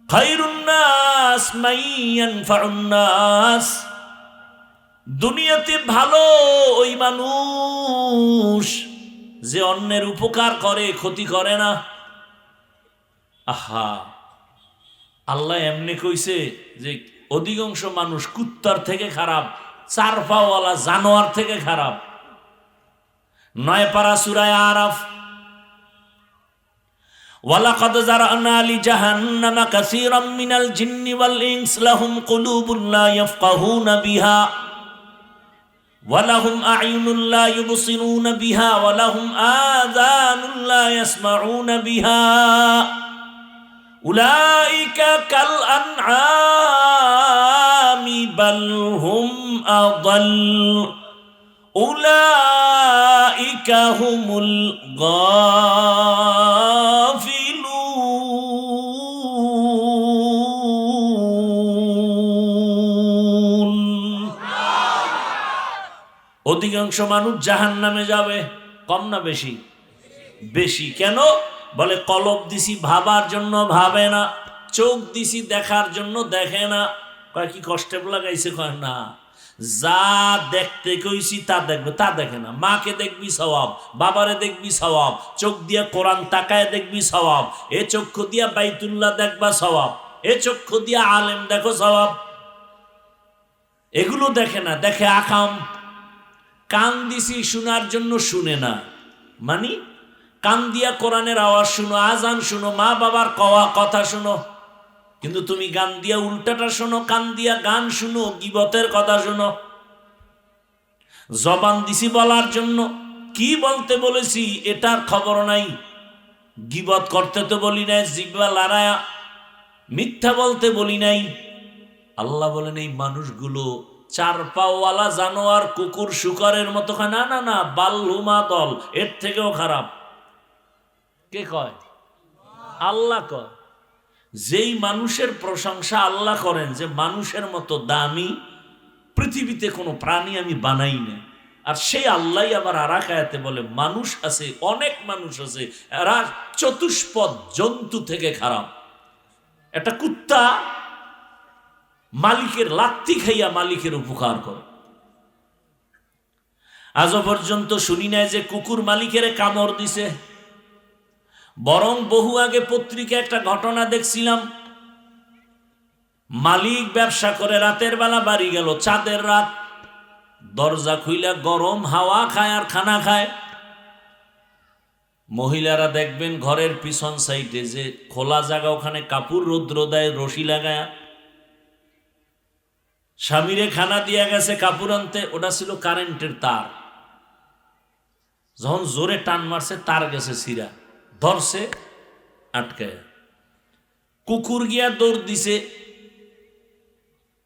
خير الناس من ينفع الناس। দুনিয়াতে ভালো ওই মানুষ যে অন্যের উপকার করে, ক্ষতি করে না। আহা, আল্লাহ এমনি কইছে যে অধিকাংশ মানুষ কুত্তার থেকে খারাপ, চার পাওয়ালা জানোয়ার থেকে খারাপ। 9 পারা সূরা আরাফ, ওয়ালাকাদ যারানা লিজাহান্নামা কাসীরাম মিনাল জিন্নি ওয়াল ইনস লাহুম কুলুবুন লা ইয়াফকাহুনা বিহা ওয়া লাহুম আ'য়ুনুন লা ইউবসিরুনা বিহা ওয়া লাহুম আযানুন লা ইয়াসমাউনা বিহা উলাইকা কাল আনআমি বাল হুম আযাল উলাইকা হুমুল গাফিলুন। অধিকাংশ মানুষ জাহান্নামে যাবে। কম না বেশি? বেশি। কেন? বলে কলব দিছি ভাবার জন্য ভাবে না, চোখ দিছি দেখার জন্য দেখে না। কয় কি কষ্টে লাগাইছে? কয় না, যা দেখতে কইছি তা দেখবে, তা দেখে না। মাকে দেখবি সওয়াব, বাবারে দেখবি সওয়াব, চোখ দিয়া কোরআন তাকায় দেখবি সওয়াব, এ চক্ষু দিয়া বাইতুল্লাহ দেখবা সওয়াব, এ চক্ষু দিয়া আলেম দেখো সওয়াব। এগুলো দেখে না, দেখে আকাম। কান দিছি শোনার জন্য শুনে না, মানি কান দিয়া কোরআনের আওয়াজ শুনো, আজান শুনো, মা বাবার কওয়া কথা শুনো, কিন্তু তুমি গান দিয়া উল্টাটা শোনো, কান দিয়া গান শুনো, গীবতের কথা শুনো। জবান দিছি বলার জন্য, কি বলতে বলেছি এটার খবর নাই। গীবত করতে তো বলি নাই, জিহ্বা লড়ায়া মিথ্যা বলতে বলি নাই। আল্লাহ বলেন এই মানুষগুলো চার পাওয়ালা জানোয়ার, কুকুর শুকরের মতো। না না না, বালহুমা দল, এর থেকেও খারাপ। কে কয়? আল্লাহ কয়। যেই মানুষের প্রশংসা আল্লাহ করেন যে মানুষের মতো দামি পৃথিবীতে কোনো প্রাণী আমি বানাই না, আর সেই আল্লাহ আবার আরেক আয়াতে বলে মানুষ আছে, অনেক মানুষ আছে, এরা চতুষ্পদ জন্তু থেকে খারাপ। একটা কুত্তা মালিকের লাত্তি খাইয়া মালিকের উপকার করে। আজও পর্যন্ত শুনি নাই যে কুকুর মালিকের কামড় দিছে। বরং বহু আগে পত্রিকা একটা ঘটনা দেখছিলাম, মালিক ব্যবসা করে রাতের বেলা বাড়ি গেল, চাঁদের রাত, দরজা খুইলা গরম হাওয়া খায় আর খানা খায়। মহিলারা দেখবেন ঘরের পিছন সাইডে যে খোলা জায়গা, ওখানে কাপড় রৌদ্র দেয় রশি লাগায়া। স্বামীরে খানা দিয়া গেছে কাপড় আনতে, ওটা ছিল কারেন্টের তার। যখন জোরে টান মারছে তার গেছে ছিঁড়া, ধরছে আটকায়। কুকুর গিয়া দৌড় দিছে,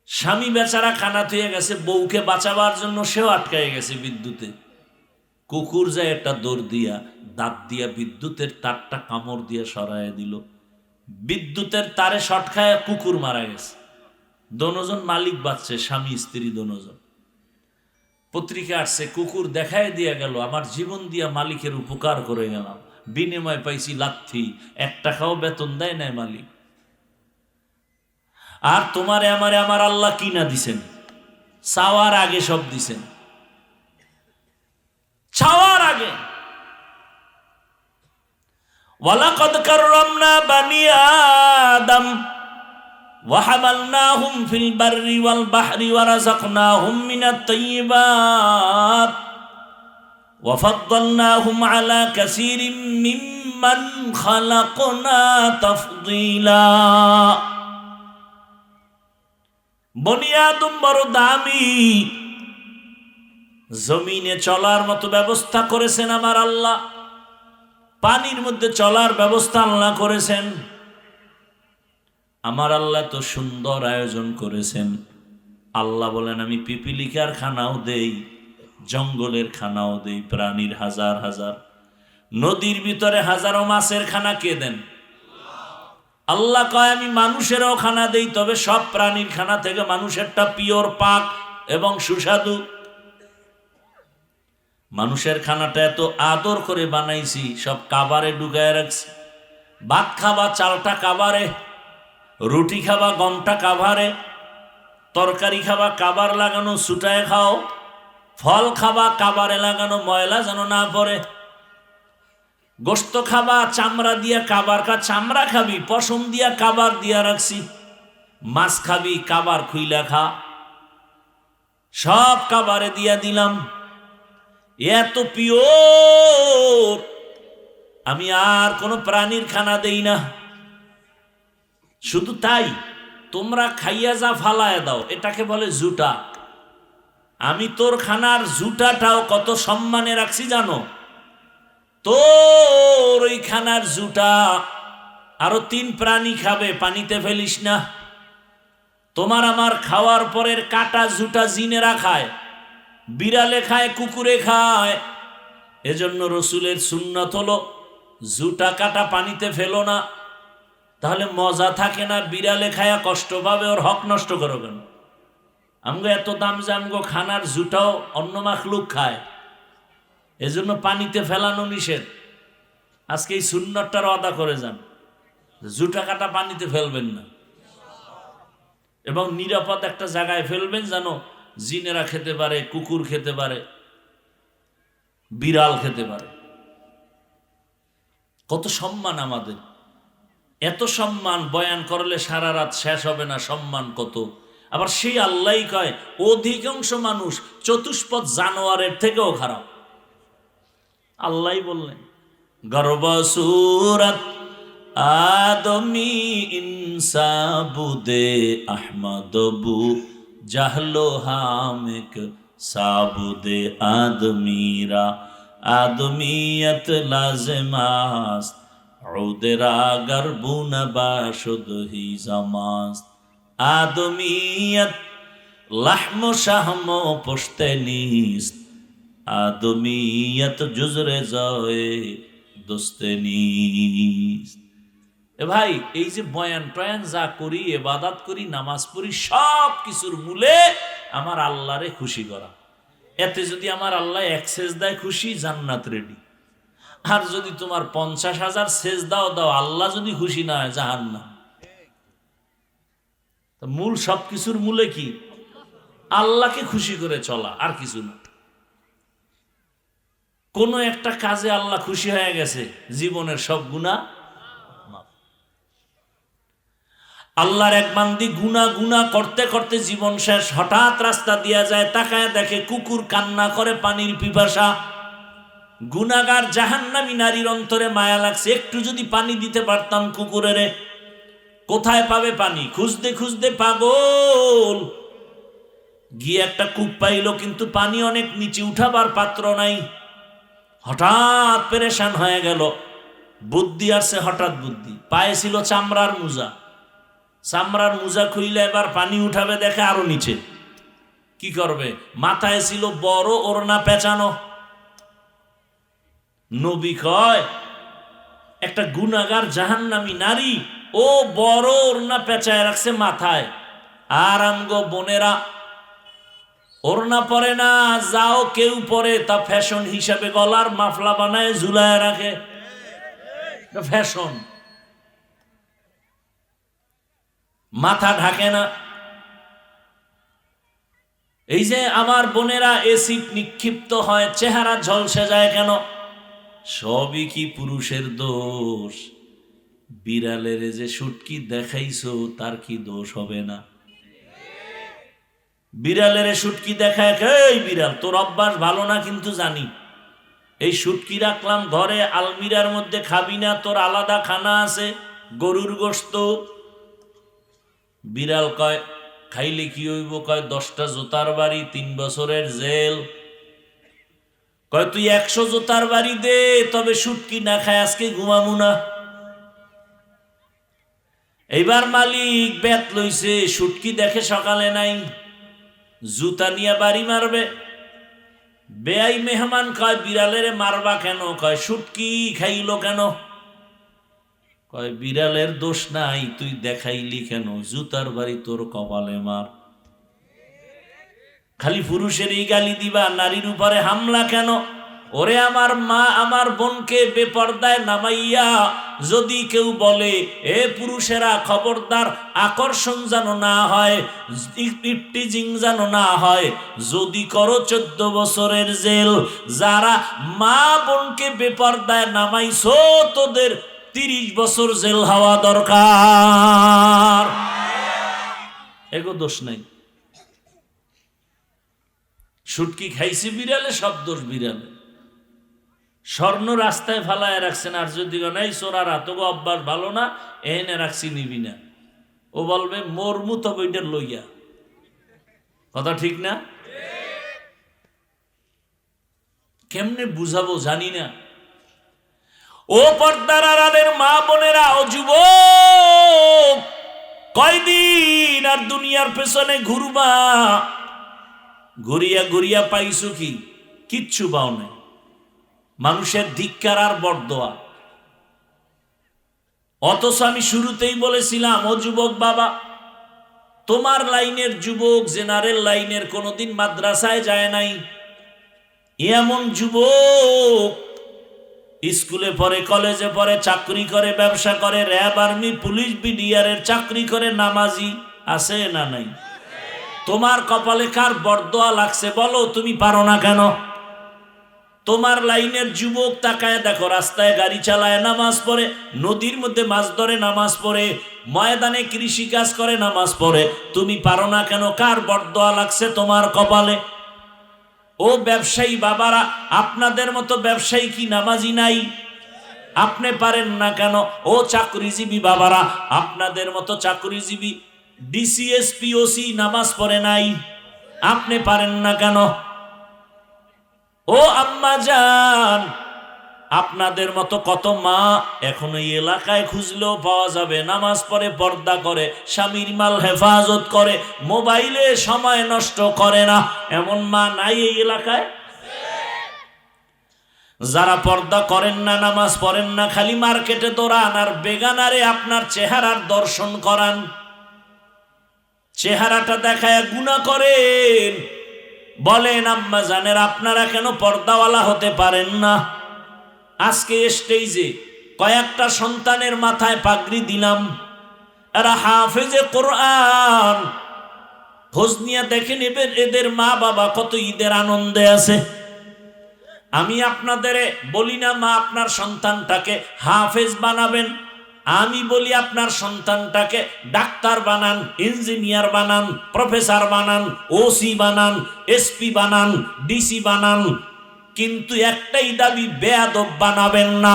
স্বামী বেচারা খানা থুয়ে গেছে, বউকে বাঁচাবার জন্য সেও আটকায় গেছে বিদ্যুতে। কুকুর যায় একটা দৌড় দিয়া দাঁত দিয়া বিদ্যুতের তারটা কামড় দিয়া সরাইয়া দিল। বিদ্যুতের তারে শর্ট খায় কুকুর মারা গেছে। দোনোজন মালিক বাঁচছে, স্বামী স্ত্রী দোনোজন। পত্রিকা আসছে, কুকুর দেখায় দিয়া গেল আমার জীবন দিয়া মালিকের উপকার করে গেলাম, বিনিময় পাইছি লাথি, 1 টাকাও বেতন দেয় নাই মালিক। আর তোমারে আমারে আমার আল্লাহ কিনা দিছেন, চাওয়ার আগে সব দিছেন, চাওয়ার আগে। ওয়ালাকাদ কাররামনা বানি আদম ওয়া হামালনাহুম ফিল বাররি ওয়াল বাহরি ওয়া রাযাকনাহুম মিনাত তাইয়্যিবাত ওয়া ফাদ্দালনাহুম আলা কাসীরিম মিম্মান খালাকনা তাফদীলা। বনি আদম বড় দামি, জমিনে চলার মতো ব্যবস্থা করেছেন আমার আল্লাহ। পানির মধ্যে চলার ব্যবস্থা আল্লাহ করেছেন। আমার আল্লাহ তো সুন্দর আয়োজন করেছেন। আল্লাহ বলেন আমি পিপিলিকার খানাও দেই, জঙ্গলের খানাও দেই, প্রাণীর হাজার হাজার, নদীর ভিতরে হাজারো মাছের খানা কে দেন? আল্লাহ কয় আমি মানুষেরও খানা দেই, তবে সব প্রাণীর খানা থেকে মানুষেরটা পিওর, পাক এবং সুস্বাদু। মানুষের খানাটা এত আদর করে বানাইছি, সব কাবারে ঢুকায় রাখছি। ভাত খাবা চালটা কাবারে, রুটি খাবা গমটা কাভারে, তরকারি খাবা কাবার লাগানো ছুটায় খাও, ফল খাবা কাবারে লাগানো ময়লা যেন না পড়ে, গোস্ত খাবা চামড়া দিয়া কাবার চামড়া খাবি, পশম দিয়া কাবার দিয়া রাখছি, মাছ খাবি কাবার খুইলা খা, সব কাবারে দিয়া দিলাম। এত পিওর, আমি আর কোনো প্রাণীর খানা দেই না। শুধু তাই, তোমরা খাইয়া যা ফালায় দাও, এটাকে বলে জুটা। আমি তোর খানার জুটাটাও কত সম্মানে রাখছি জানো? তোর ওই খানার জুটা আরো 3 প্রাণী খাবে, পানিতে ফেলিস না। তোমার আমার খাওয়ার পরের কাটা জুটা জিনেরা খায়, বিড়ালে খায়, কুকুরে খায়। এজন্য রসুলের সুন্নাত হলো জুটা কাটা পানিতে ফেলো না, তাহলে মজা থাকে না। বিড়ালে খায়া কষ্ট পাবে, ওর হক নষ্ট করো কেন? আমগো এত দাম যে আমগো খানার জুটাও অন্য মাখলুক খায়, এজন্য পানিতে ফেলানো নিষেধ। আজকে এই সুন্নতটার আদা করে যান, জুটা কাটা পানিতে ফেলবেন না, এবং নিরাপদ একটা জায়গায় ফেলবেন যেন জিনেরা খেতে পারে, কুকুর খেতে পারে, বিড়াল খেতে পারে। কত সম্মান আমাদের! এত সম্মান বয়ান করলে সারা রাত শেষ হবে না, সম্মান কত। আবার সেই আল্লাহই কয় অধিকাংশ মানুষ চতুষ্পদ জানোয়ারের থেকেও খারাপ। আল্লাহই বললেন গর্বসুরত আদমি ইনসাবুদে আহমদবু জাহলো হামেক সাবুদে আদমিরা আদমিয়ত লাজমাস উদেরা গরবুন বাশুদ হি জামাস আদমিয়ত লাহম শাহম পুশতে নিস আদমিয়ত জুজরে জয়ে দোস্তে নিস। এ ভাই, এই যে বয়ান টয়ান যা করি, ইবাদত করি, নামাজ পড়ি, সব কিছুর মূলে আমার আল্লাহরে খুশি করা। এতে যদি আমার আল্লাহ 1 সেজদায় খুশি, জান্নাত রেডি। আর যদি তোমার 50,000 সেজদাও দাও, আল্লাহ যদি খুশি না হয়, জাহান্নাম। মূল সব কিছুর মূলে কি? আল্লাহকে খুশি করে চলা, আর কিছু না। কোন একটা কাজে আল্লাহ খুশি হয়ে গেছে, জীবনের সব গুনাহ মাফ। আল্লাহর এক বান্দি গুনাহ গুনাহ করতে করতে জীবন শেষ, হঠাৎ রাস্তা দিয়া যায়, তাকায় দেখে কুকুর কান্না করে পানির পিপাসা। গুনাহগার জাহান্নামী নারীর অন্তরে মায়া লাগছে, একটু যদি পানি দিতে পারতাম কুকুরেরে। কোথায় পাবে পানি? খুঁজতে খুঁজতে পাগল, গিয়ে একটা কূপ পাইল, কিন্তু পানি অনেক নিচে, উঠাবার পাত্র নাই। হঠাৎ পেরেশান হয়ে গেল, বুদ্ধি আসছে, হঠাৎ বুদ্ধি পায়ে ছিল চামড়ার মোজা। চামড়ার মোজা খুইলে এবার পানি উঠাবে, দেখে আরো নিচে। কি করবে? মাথায় ছিল বড় ওড়না পেঁচানো। নবী কয় একটা গুনাহগার জাহান্নামী নারী ও বড় ওড়না পেঁচায় রাখছে মাথায়, আর আমগো বোনেরা ওড়না পরে না, যাও কেউ পরে, তা ফ্যাশন হিসাবে গলার মাফলা বানায় ঝুলায় রাখে, ফ্যাশন। মাথা ঢাকে না। এই যে আমার বোনেরা এসিড নিক্ষিপ্ত হয়, চেহারা ঝলসে যায় কেন? সবই কি পুরুষের দোষ? বিড়ালের যে শুটকি দেখাইছো, তার কি দোষ হবে না? বিড়ালের শুটকি দেখায়, এই বিড়াল তোর অভ্যাস ভালো না, কিন্তু জানি এই শুটকি রাখলাম ঘরে, আলমিরার মধ্যে খাবি না, তোর আলাদা খানা আছে, গরুর গোশত। বিড়াল কয় খাইলে কি হইব? কয় 10টা জুতার বাড়ি, 3 বছরের জেল। কয় তুই 100 জোতার বাড়ি দে, তবে শুটকি না খায় আজকে ঘুমামু না। এইবার মালিক বেত লইছে, শুটকি দেখে সকালে নাই, জুতা নিয়ে বাড়ি মারবে। বেয়াই মেহমান কয় বিড়ালের মারবা কেন? কয় শুটকি খাইলো কেন? কয় বিড়ালের দোষ নাই, তুই দেখাইলি কেন? জুতার বাড়ি তোর কপালে মার। খালি পুরুষেরই গালি দিবা, নারীর উপরে হামলা কেন? ওরে আমার মা, আমার বোনকে বেপর্দায় নামাইয়া যদি কেউ বলে এ পুরুষেরা খবরদার, আকর্ষণ যেন না হয়, ইফটিজিং যেন না হয়, যদি করো 14 বছরের জেল। যারা মা বোনকে বেপর্দায় নামাইছো তোদের 30 বছর জেল হওয়া দরকার। এগো দোষ নাই। শুটকি খাইছে বিড়ালে, সব দোষ বিড়ালে। স্বর্ণ রাস্তায় ফালায় রাখছেন, আর যদি নাই চোরারা তো অভ্যাস ভালো না, এনে রাখছি নিবি না, ও বলবে মরমু তো বইটা লইয়া। কথা ঠিক না? কেমনে বুঝাবো জানি না। ও পর্দার আড়ালের মা বোনেরা, ও যুবক, কয়দিন আর দুনিয়ার পেছনে ঘুরবা? ঘুরিয়া ঘুরিয়া পাইছো কি? কিচ্ছু পাও নাই। মানুষের ধিক্কার আর বরদোয়া। অথচ আমি শুরুতেই বলেছিলাম, ও যুবক বাবা, তোমার লাইনের যুবক, জেনারেল লাইনের কোনোদিন মাদ্রাসায় যায় নাই এমন যুবক, স্কুলে পড়ে, কলেজে পড়ে, চাকরি করে, ব্যবসা করে, র্যাব, আর্মি, পুলিশ, বিডিআরের চাকরি করে, নামাজি আছে না নাই? তোমার কপালে কার বরদোয়া লাগছে বলো? তুমি পারো না কেন? তোমার লাইনের যুবক তাকায় দেখো, রাস্তায় গাড়ি চালায়, নামাজ পড়ে, নদীর মধ্যে মাছ ধরে, নামাজ পড়ে, ময়দানে কৃষি কাজ করে, নামাজ পড়ে। তুমি পারো না কেন? কার বরদোয়া লাগছে তোমার কপালে? ও ব্যবসায়ী বাবারা, আপনাদের মতো ব্যবসায়ী কি নামাজি নাই? আপনি পারেন না কেন? ও চাকরিজীবী বাবারা, আপনাদের মতো চাকরিজীবী ডিসিএসপি, ওসি নামাজ পড়ে নাই, আপনি পারেন না কেন? ও আম্মা জান, আপনাদের মতো কত মা এখন এই এলাকায় খুঁজলেও পাওয়া যাবে, নামাজ পড়ে, পর্দা করে, স্বামীর মাল হেফাজত করে, মোবাইলে সময় নষ্ট করে না, এমন মা নাই এই এলাকায়? যারা পর্দা করেন না, নামাজ পড়েন না, খালি মার্কেটে দৌড়ান আর বেগানারে আপনার চেহারার দর্শন করান, চেহারাটা দেখায় গুনাহ করেন, বলেন আম্মা জানের আপনারা কেন পর্দাওয়ালা হতে পারেন না? আজকে স্টেজে কয়েকটা সন্তানের মাথায় পাগড়ি দিলাম, এরা হাফেজে কোরআন। খোঁজ নিয়ে দেখে নেবেন এদের মা বাবা কত ঈদের আনন্দে আছে। আমি আপনাদের বলি না মা আপনার সন্তানটাকে হাফেজ বানাবেন, আমি বলি আপনার সন্তানটাকে ডাক্তার বানান, ইঞ্জিনিয়ার বানান, প্রফেসর বানান, ওসি বানান, এসপি বানান, ডিসি বানান, কিন্তু একটাই দাবি, বেয়াদব বানাবেন না।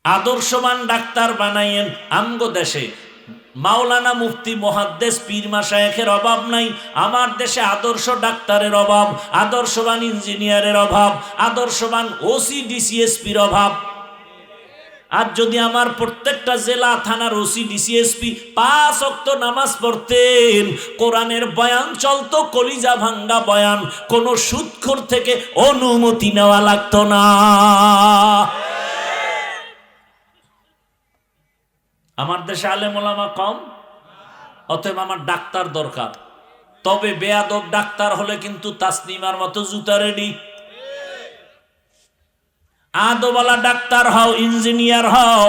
আদর্শবান ডাক্তার বানাইয়েন। আমগো দেশে মাওলানা, মুফতি, মুহাদ্দিস, পীর মাশায়েখের অভাব নাই। আমার দেশে আদর্শ ডাক্তারের অভাব, আদর্শবান ইঞ্জিনিয়ারের অভাব, আদর্শবান ওসি ডিসিএসপির অভাব। আর যদি আমার প্রত্যেকটা জেলা থানার ওসি ডিসিএসপি 5 ওয়াক্ত নামাজ পড়তেন, কোরআনের বয়ান চলতো, কলিজা ভাঙ্গা বয়ান, কোনো সুদখোর থেকে অনুমতি নেওয়া লাগতো না। আমার দেশে আলেম ওলামা কম, অতএব আমার ডাক্তার দরকার। তবে বেয়াদব ডাক্তার হলে কিন্তু তাসনিমার মতো জুতা রেডি। আদবওয়ালা ডাক্তার হও, ইঞ্জিনিয়ার হও।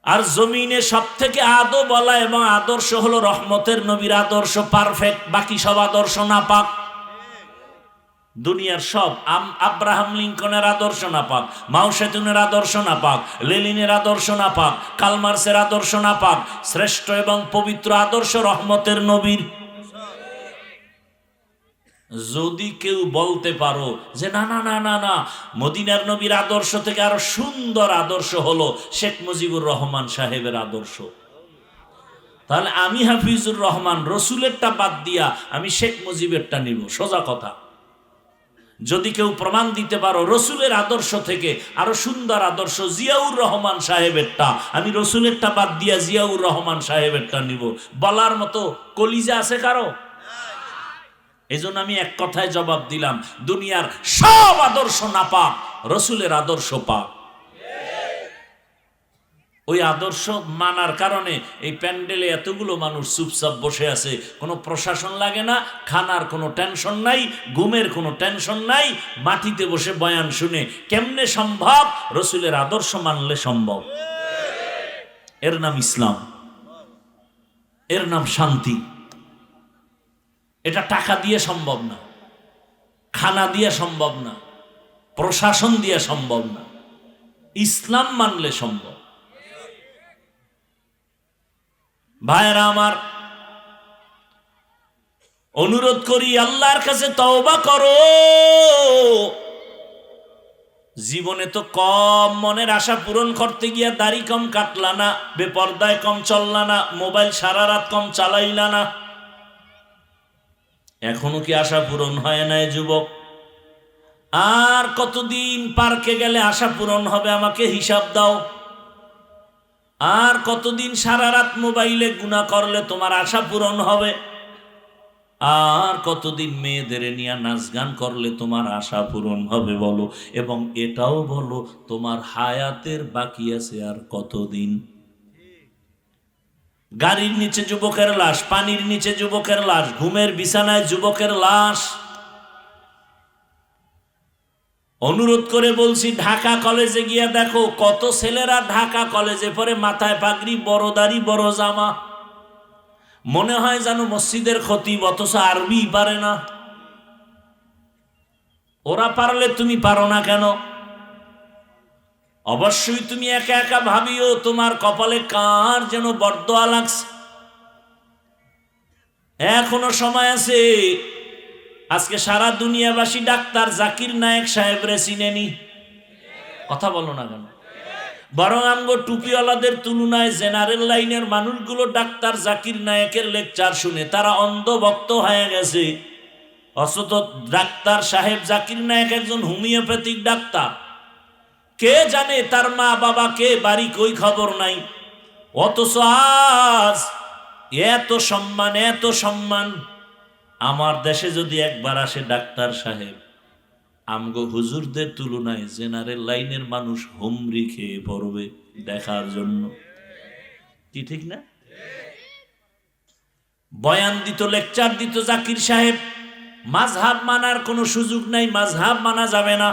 আর জমিনে সব থেকে আদবওয়ালা এবং আদর্শ হলো রহমতের নবীর আদর্শ, পারফেক্ট। বাকি সব আদর্শ নাপাক। দুনিয়ার সব, আব্রাহাম লিঙ্কনের আদর্শ নাপাক, মাও সেতুনের আদর্শ নাপাক, লেনিনের আদর্শ নাপাক, কালমার্সের আদর্শ নাপাক। শ্রেষ্ঠ এবং পবিত্র আদর্শ রহমতের নবীর। যদি কেউ বলতে পারো যে না না না না না, মদিনার নবীর আদর্শ থেকে আরো সুন্দর আদর্শ হলো শেখ মুজিবুর রহমান সাহেবের আদর্শ, তাহলে আমি হাফিজুর রহমান রসুলেরটা বাদ দিয়া আমি শেখ মুজিবেরটা নিব, সোজা কথা। যদি কেউ প্রমাণ দিতে পারো রসুলের আদর্শ থেকে আরো সুন্দর আদর্শ জিয়াউর রহমান সাহেবেরটা, আমি রসুলেরটা বাদ দিয়া জিয়াউর রহমান সাহেবেরটা নিব, বলার মতো কলিজা আছে কারো? এই জন্য আমি এক কথায় জবাব দিলাম, দুনিয়ার সব আদর্শ না পাক, রসুলের আদর্শ পাক। ওই আদর্শ মানার কারণে এই প্যান্ডেলে এতগুলো মানুষ চুপচাপ বসে আছে, কোনো প্রশাসন লাগে না, খানার কোনো টেনশন নাই, ঘুমের কোনো টেনশন নাই, মাটিতে বসে বয়ান শুনে। কেমনে সম্ভব? রসুলের আদর্শ মানলে সম্ভব। এর নাম ইসলাম, এর নাম শান্তি। এটা টাকা দিয়ে সম্ভব না, খানা দিয়ে সম্ভব না, প্রশাসন দিয়ে সম্ভব না, ইসলাম মানলে সম্ভব। ভাইরা আমার, অনুরোধ করি আল্লাহর কাছে তওবা করো। জীবনে তো কম মনের আশা পূরণ করতে গিয়া দাড়ি কম কাটলা না, বেপর্দায় কম চললা না, মোবাইল সারা রাত কম চালাইলা না, এখনো কি আশা পূরণ হয় নাই যুবক? আর কতদিন পার্কে গেলে আশা পূরণ হবে আমাকে হিসাব দাও। আর কতদিন সারা রাত মোবাইলে গুনাহ করলে তোমার আশা পূরণ হবে? আর কতদিন মেয়েদের নিয়ে নাচ গান করলে তোমার আশা পূরণ হবে বলো? এবং এটাও বলো তোমার হায়াতের বাকি আছে আর কতদিন? গাড়ির নিচে যুবকের লাশ, পানির নিচে যুবকের লাশ, ঘুমের বিছানায় যুবকের লাশ। অনুরোধ করে বলছি, ঢাকা কলেজে গিয়া দেখো কত ছেলেরা ঢাকা কলেজে পড়ে, মাথায় পাগড়ি, বড় দাড়ি, বড় জামা, মনে হয় যেন মসজিদের খতিব, অথচ আরবি পারে না। ওরা পারলে তুমি পারো না কেন? অবশ্যই তুমি একা একা ভাবিও তোমার কপালে কার যেন বরদোয়া লাগছে। এখনো সময় আছে। আজকে সারা দুনিয়াবাসী ডাক্তার জাকির নায়েক সাহেবরে চিনেনি, কথা বলো না কেন? বরং আমগো টুপিওয়ালাদের তুলনায় জেনারেল লাইনের মানুষগুলো ডাক্তার জাকির নায়েকের লেকচার শুনে তারা অন্ধভক্ত হয়ে গেছে। অথচ ডাক্তার সাহেব জাকির নায়েক একজন হোমিওপ্যাথিক ডাক্তার। কে জানে তার মা বাবা কে, বাড়ি কই, খবর নাই। অথচ আজ এত সম্মান, এত সম্মান। আমার দেশে যদি একবার আসে ডাক্তার সাহেব, আমগো হুজুরদের তুলনায় জেনারেল লাইনের মানুষ হুমড়ি খেয়ে পড়বে দেখার জন্য। কি ঠিক না? বয়ান দিত, লেকচার দিত জাকির সাহেব, মাযহাব মানার কোনো সুযোগ নাই, মাযহাব মানা যাবে না।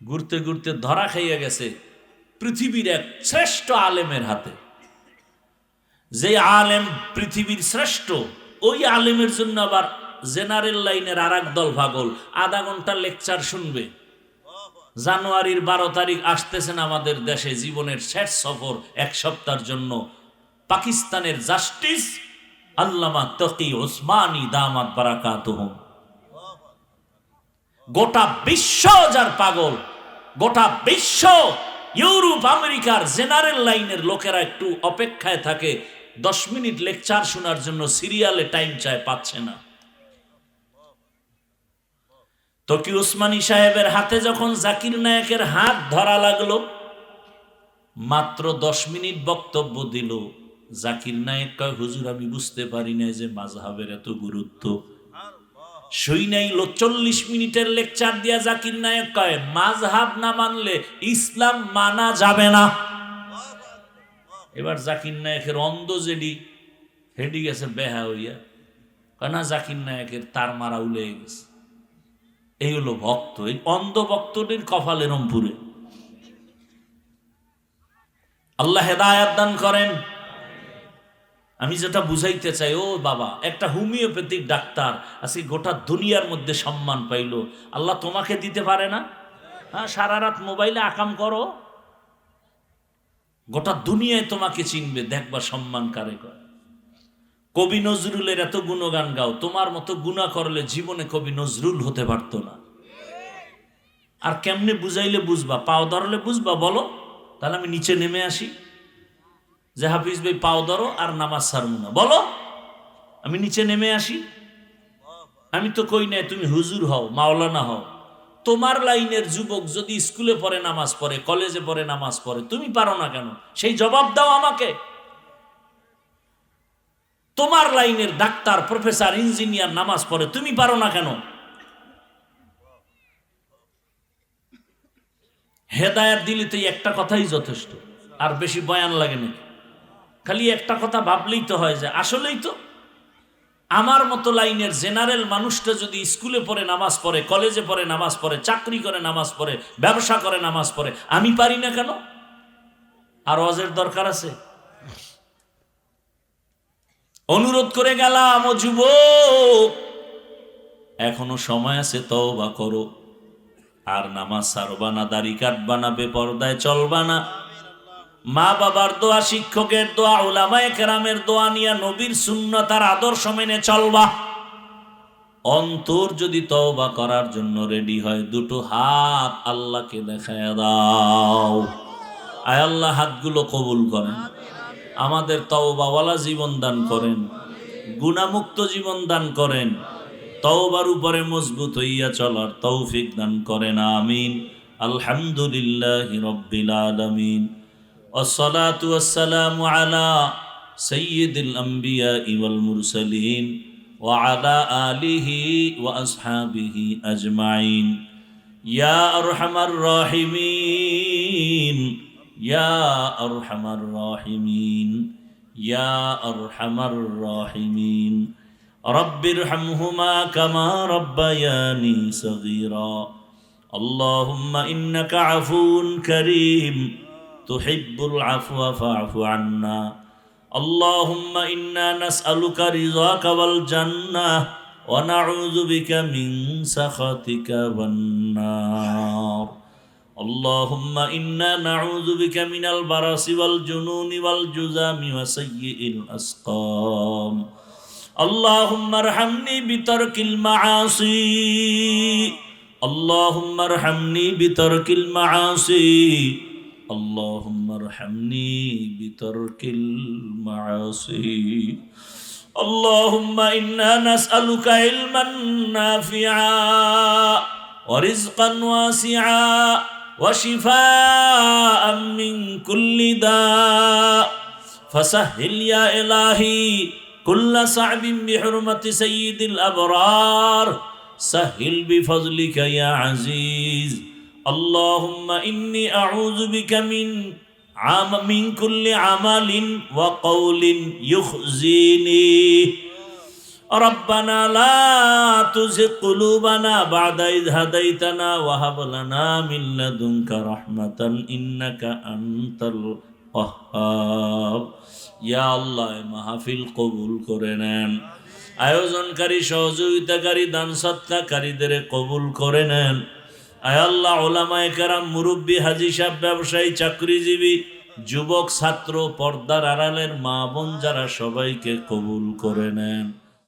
ঘুরতে ঘুরতে ধরা খাইয়া গেছে পৃথিবীর এক শ্রেষ্ঠ আলেমের হাতে। যে আলেম পৃথিবীর শ্রেষ্ঠ, ওই আলেমের জন্য আবার জেনারেল লাইনের আর এক দল পাগল আধা ঘন্টা লেকচার শুনবে। জানুয়ারির 12 তারিখ আসতেছেন আমাদের দেশে, জীবনের শেষ সফর, এক সপ্তাহের জন্য। পাকিস্তানের জাস্টিস আল্লামা তকি ওসমানী দামাত বারাকাতুহুম। গোটা বিশ্ব যার পাগল, গোটা বিশ্ব, ইউরোপ আমেরিকার জেনারেল লাইনের লোকেরা একটু অপেক্ষায় থাকে 10 মিনিট লেকচার শোনার জন্য, সিরিয়ালে টাইম চায়, পাচ্ছে না। তকি ওসমানী সাহেবের হাতে যখন জাকির নায়েকের হাত ধরা লাগলো, মাত্র 10 মিনিট বক্তব্য দিল। জাকির নায়েক কয়, হুজুর আমি বুঝতে পারি না যে মাযহাবের এত গুরুত্ব। সই নাইল 40 মিনিটের লেকচার দিয়া জাকির নায়েক কয়, মাযহাব না মানলে ইসলাম মানা যাবে না। এবার জাকির নায়েকের অন্ধ জেডি হেডি গেছে বেহা হইয়া, কেনা জাকির নায়েকের তার মারা উলে গেছে। এই হলো ভক্ত, এই অন্ধ ভক্তদের কপালে রংপুরে। আল্লাহ হেদায়েত দান করেন। আমি যেটা বুঝাইতে চাই, ও বাবা, একটা হোমিওপ্যাথিক ডাক্তার আজকে গোটা দুনিয়ার মধ্যে সম্মান পাইল, আল্লাহ তোমাকে দিতে পারে না? হ্যাঁ, সারা রাত মোবাইলে আকাম করো, গোটা দুনিয়ায় তোমাকে চিনবে, দেখবা সম্মান কারে করে। কবি নজরুলের এত গুণগান গাও, তোমার মতো গুনাহ করলে জীবনে কবি নজরুল হতে পারতো না। আর কেমনে বুঝাইলে বুঝবা? পাও ধরলে বুঝবা? বলো, তাহলে আমি নিচে নেমে আসি। যে হাফিজ ভাই পাও ধরো আর নামাজ ছাড়বো না, বলো আমি নিচে নেমে আসি। আমি তো কই নাই তুমি হুজুর হও, মাওলানা হও। তোমার লাইনের যুবক যদি স্কুলে পড়ে নামাজ পড়ে, কলেজে পড়ে নামাজ পড়ে, তুমি পারো না কেন? সেই জবাব দাও আমাকে। তোমার লাইনের ডাক্তার, প্রফেসর, ইঞ্জিনিয়ার নামাজ পড়ে, তুমি পারো না কেন? হেদায়েত দিলে তো একটা কথাই যথেষ্ট, আর বেশি বয়ান লাগে না। খালি একটা কথা ভাবলেই তো হয়, যে আসলেই তো আমার মতো লাইনের জেনারেল মানুষটা যদি স্কুলে পড়ে নামাজ পড়ে, কলেজে পড়ে নামাজ পড়ে, চাকরি করে নামাজ পড়ে, ব্যবসা করে নামাজ পড়ে, আমি পারি না কেন? আর ওয়াজের দরকার আছে? অনুরোধ করে গেলাম, ও যুবক এখনো সময় আছে, তওবা করো। আর নামাজ ছাড়বা না, দাড়ি কাটবা না, বেপরদায় চলবা না। মা বাবার দোয়া, শিক্ষকের দোয়া, উলামায়ে কেরামের দোয়া নিয়ে নবীর সুন্নাত আর আদর্শ মেনে চলবা। অন্তর যদি তওবা করার জন্য রেডি হয়, দুটো হাত আল্লাহকে দেখায় দাও। আয় আল্লাহ, হাতগুলো কবুল করেন, আমাদের তওবাওয়ালা জীবন দান করেন, গুনাহমুক্ত জীবন দান করেন, তওবার উপরে মজবুত হইয়া চলার তৌফিক দান করেন, আমিন। আলহামদুলিল্লাহি রাব্বিল আলামিন। والصلاة والسلام على سيد الأنبياء والمرسلين وعلى آله وأصحابه أجمعين يا أرحم الراحمين يا أرحم الراحمين يا أرحم الراحمين رب ارحمهما كما ربياني صغيرا اللهم إنك عفو كريم تحب العفو فاعف عنا اللهم إنا نسألك رضاك والجنة ونعوذ بك من سخطك والنار اللهم إنا نعوذ بك من البرص والجنون والجذام وسيء الأسقام اللهم ارحمني بترك المعاصي اللهم ارحمني بترك المعاصي اللهم ارحمني بترك المعاصي اللهم إنا نسألك علما نافعا ورزقا واسعا وشفاء من كل داء فسهل يا إلهي كل صعب بحرمة سيد الأبرار سهل بفضلك يا عزيز اللهم إني أعوذ بك من كل عمل وقول يخزيني ربنا لا تزغ قلوبنا بعد إذ هديتنا وهب لنا من لدنك رحمة إنك أنت الوهاب يا الله মাহফিল কবুল করে নেন আয়োজনকারী সহযোগিতাকারী দান সৎকারীদের কবুল করে নেন আয় আল্লাহ উলামায়ে কেরাম মুরব্বী হাজী সাহেব ব্যবসায়ী চাকরিজীবী যুবক ছাত্র পর্দার আড়ালের মা বোন যারা সবাইকে কবুল করে নেন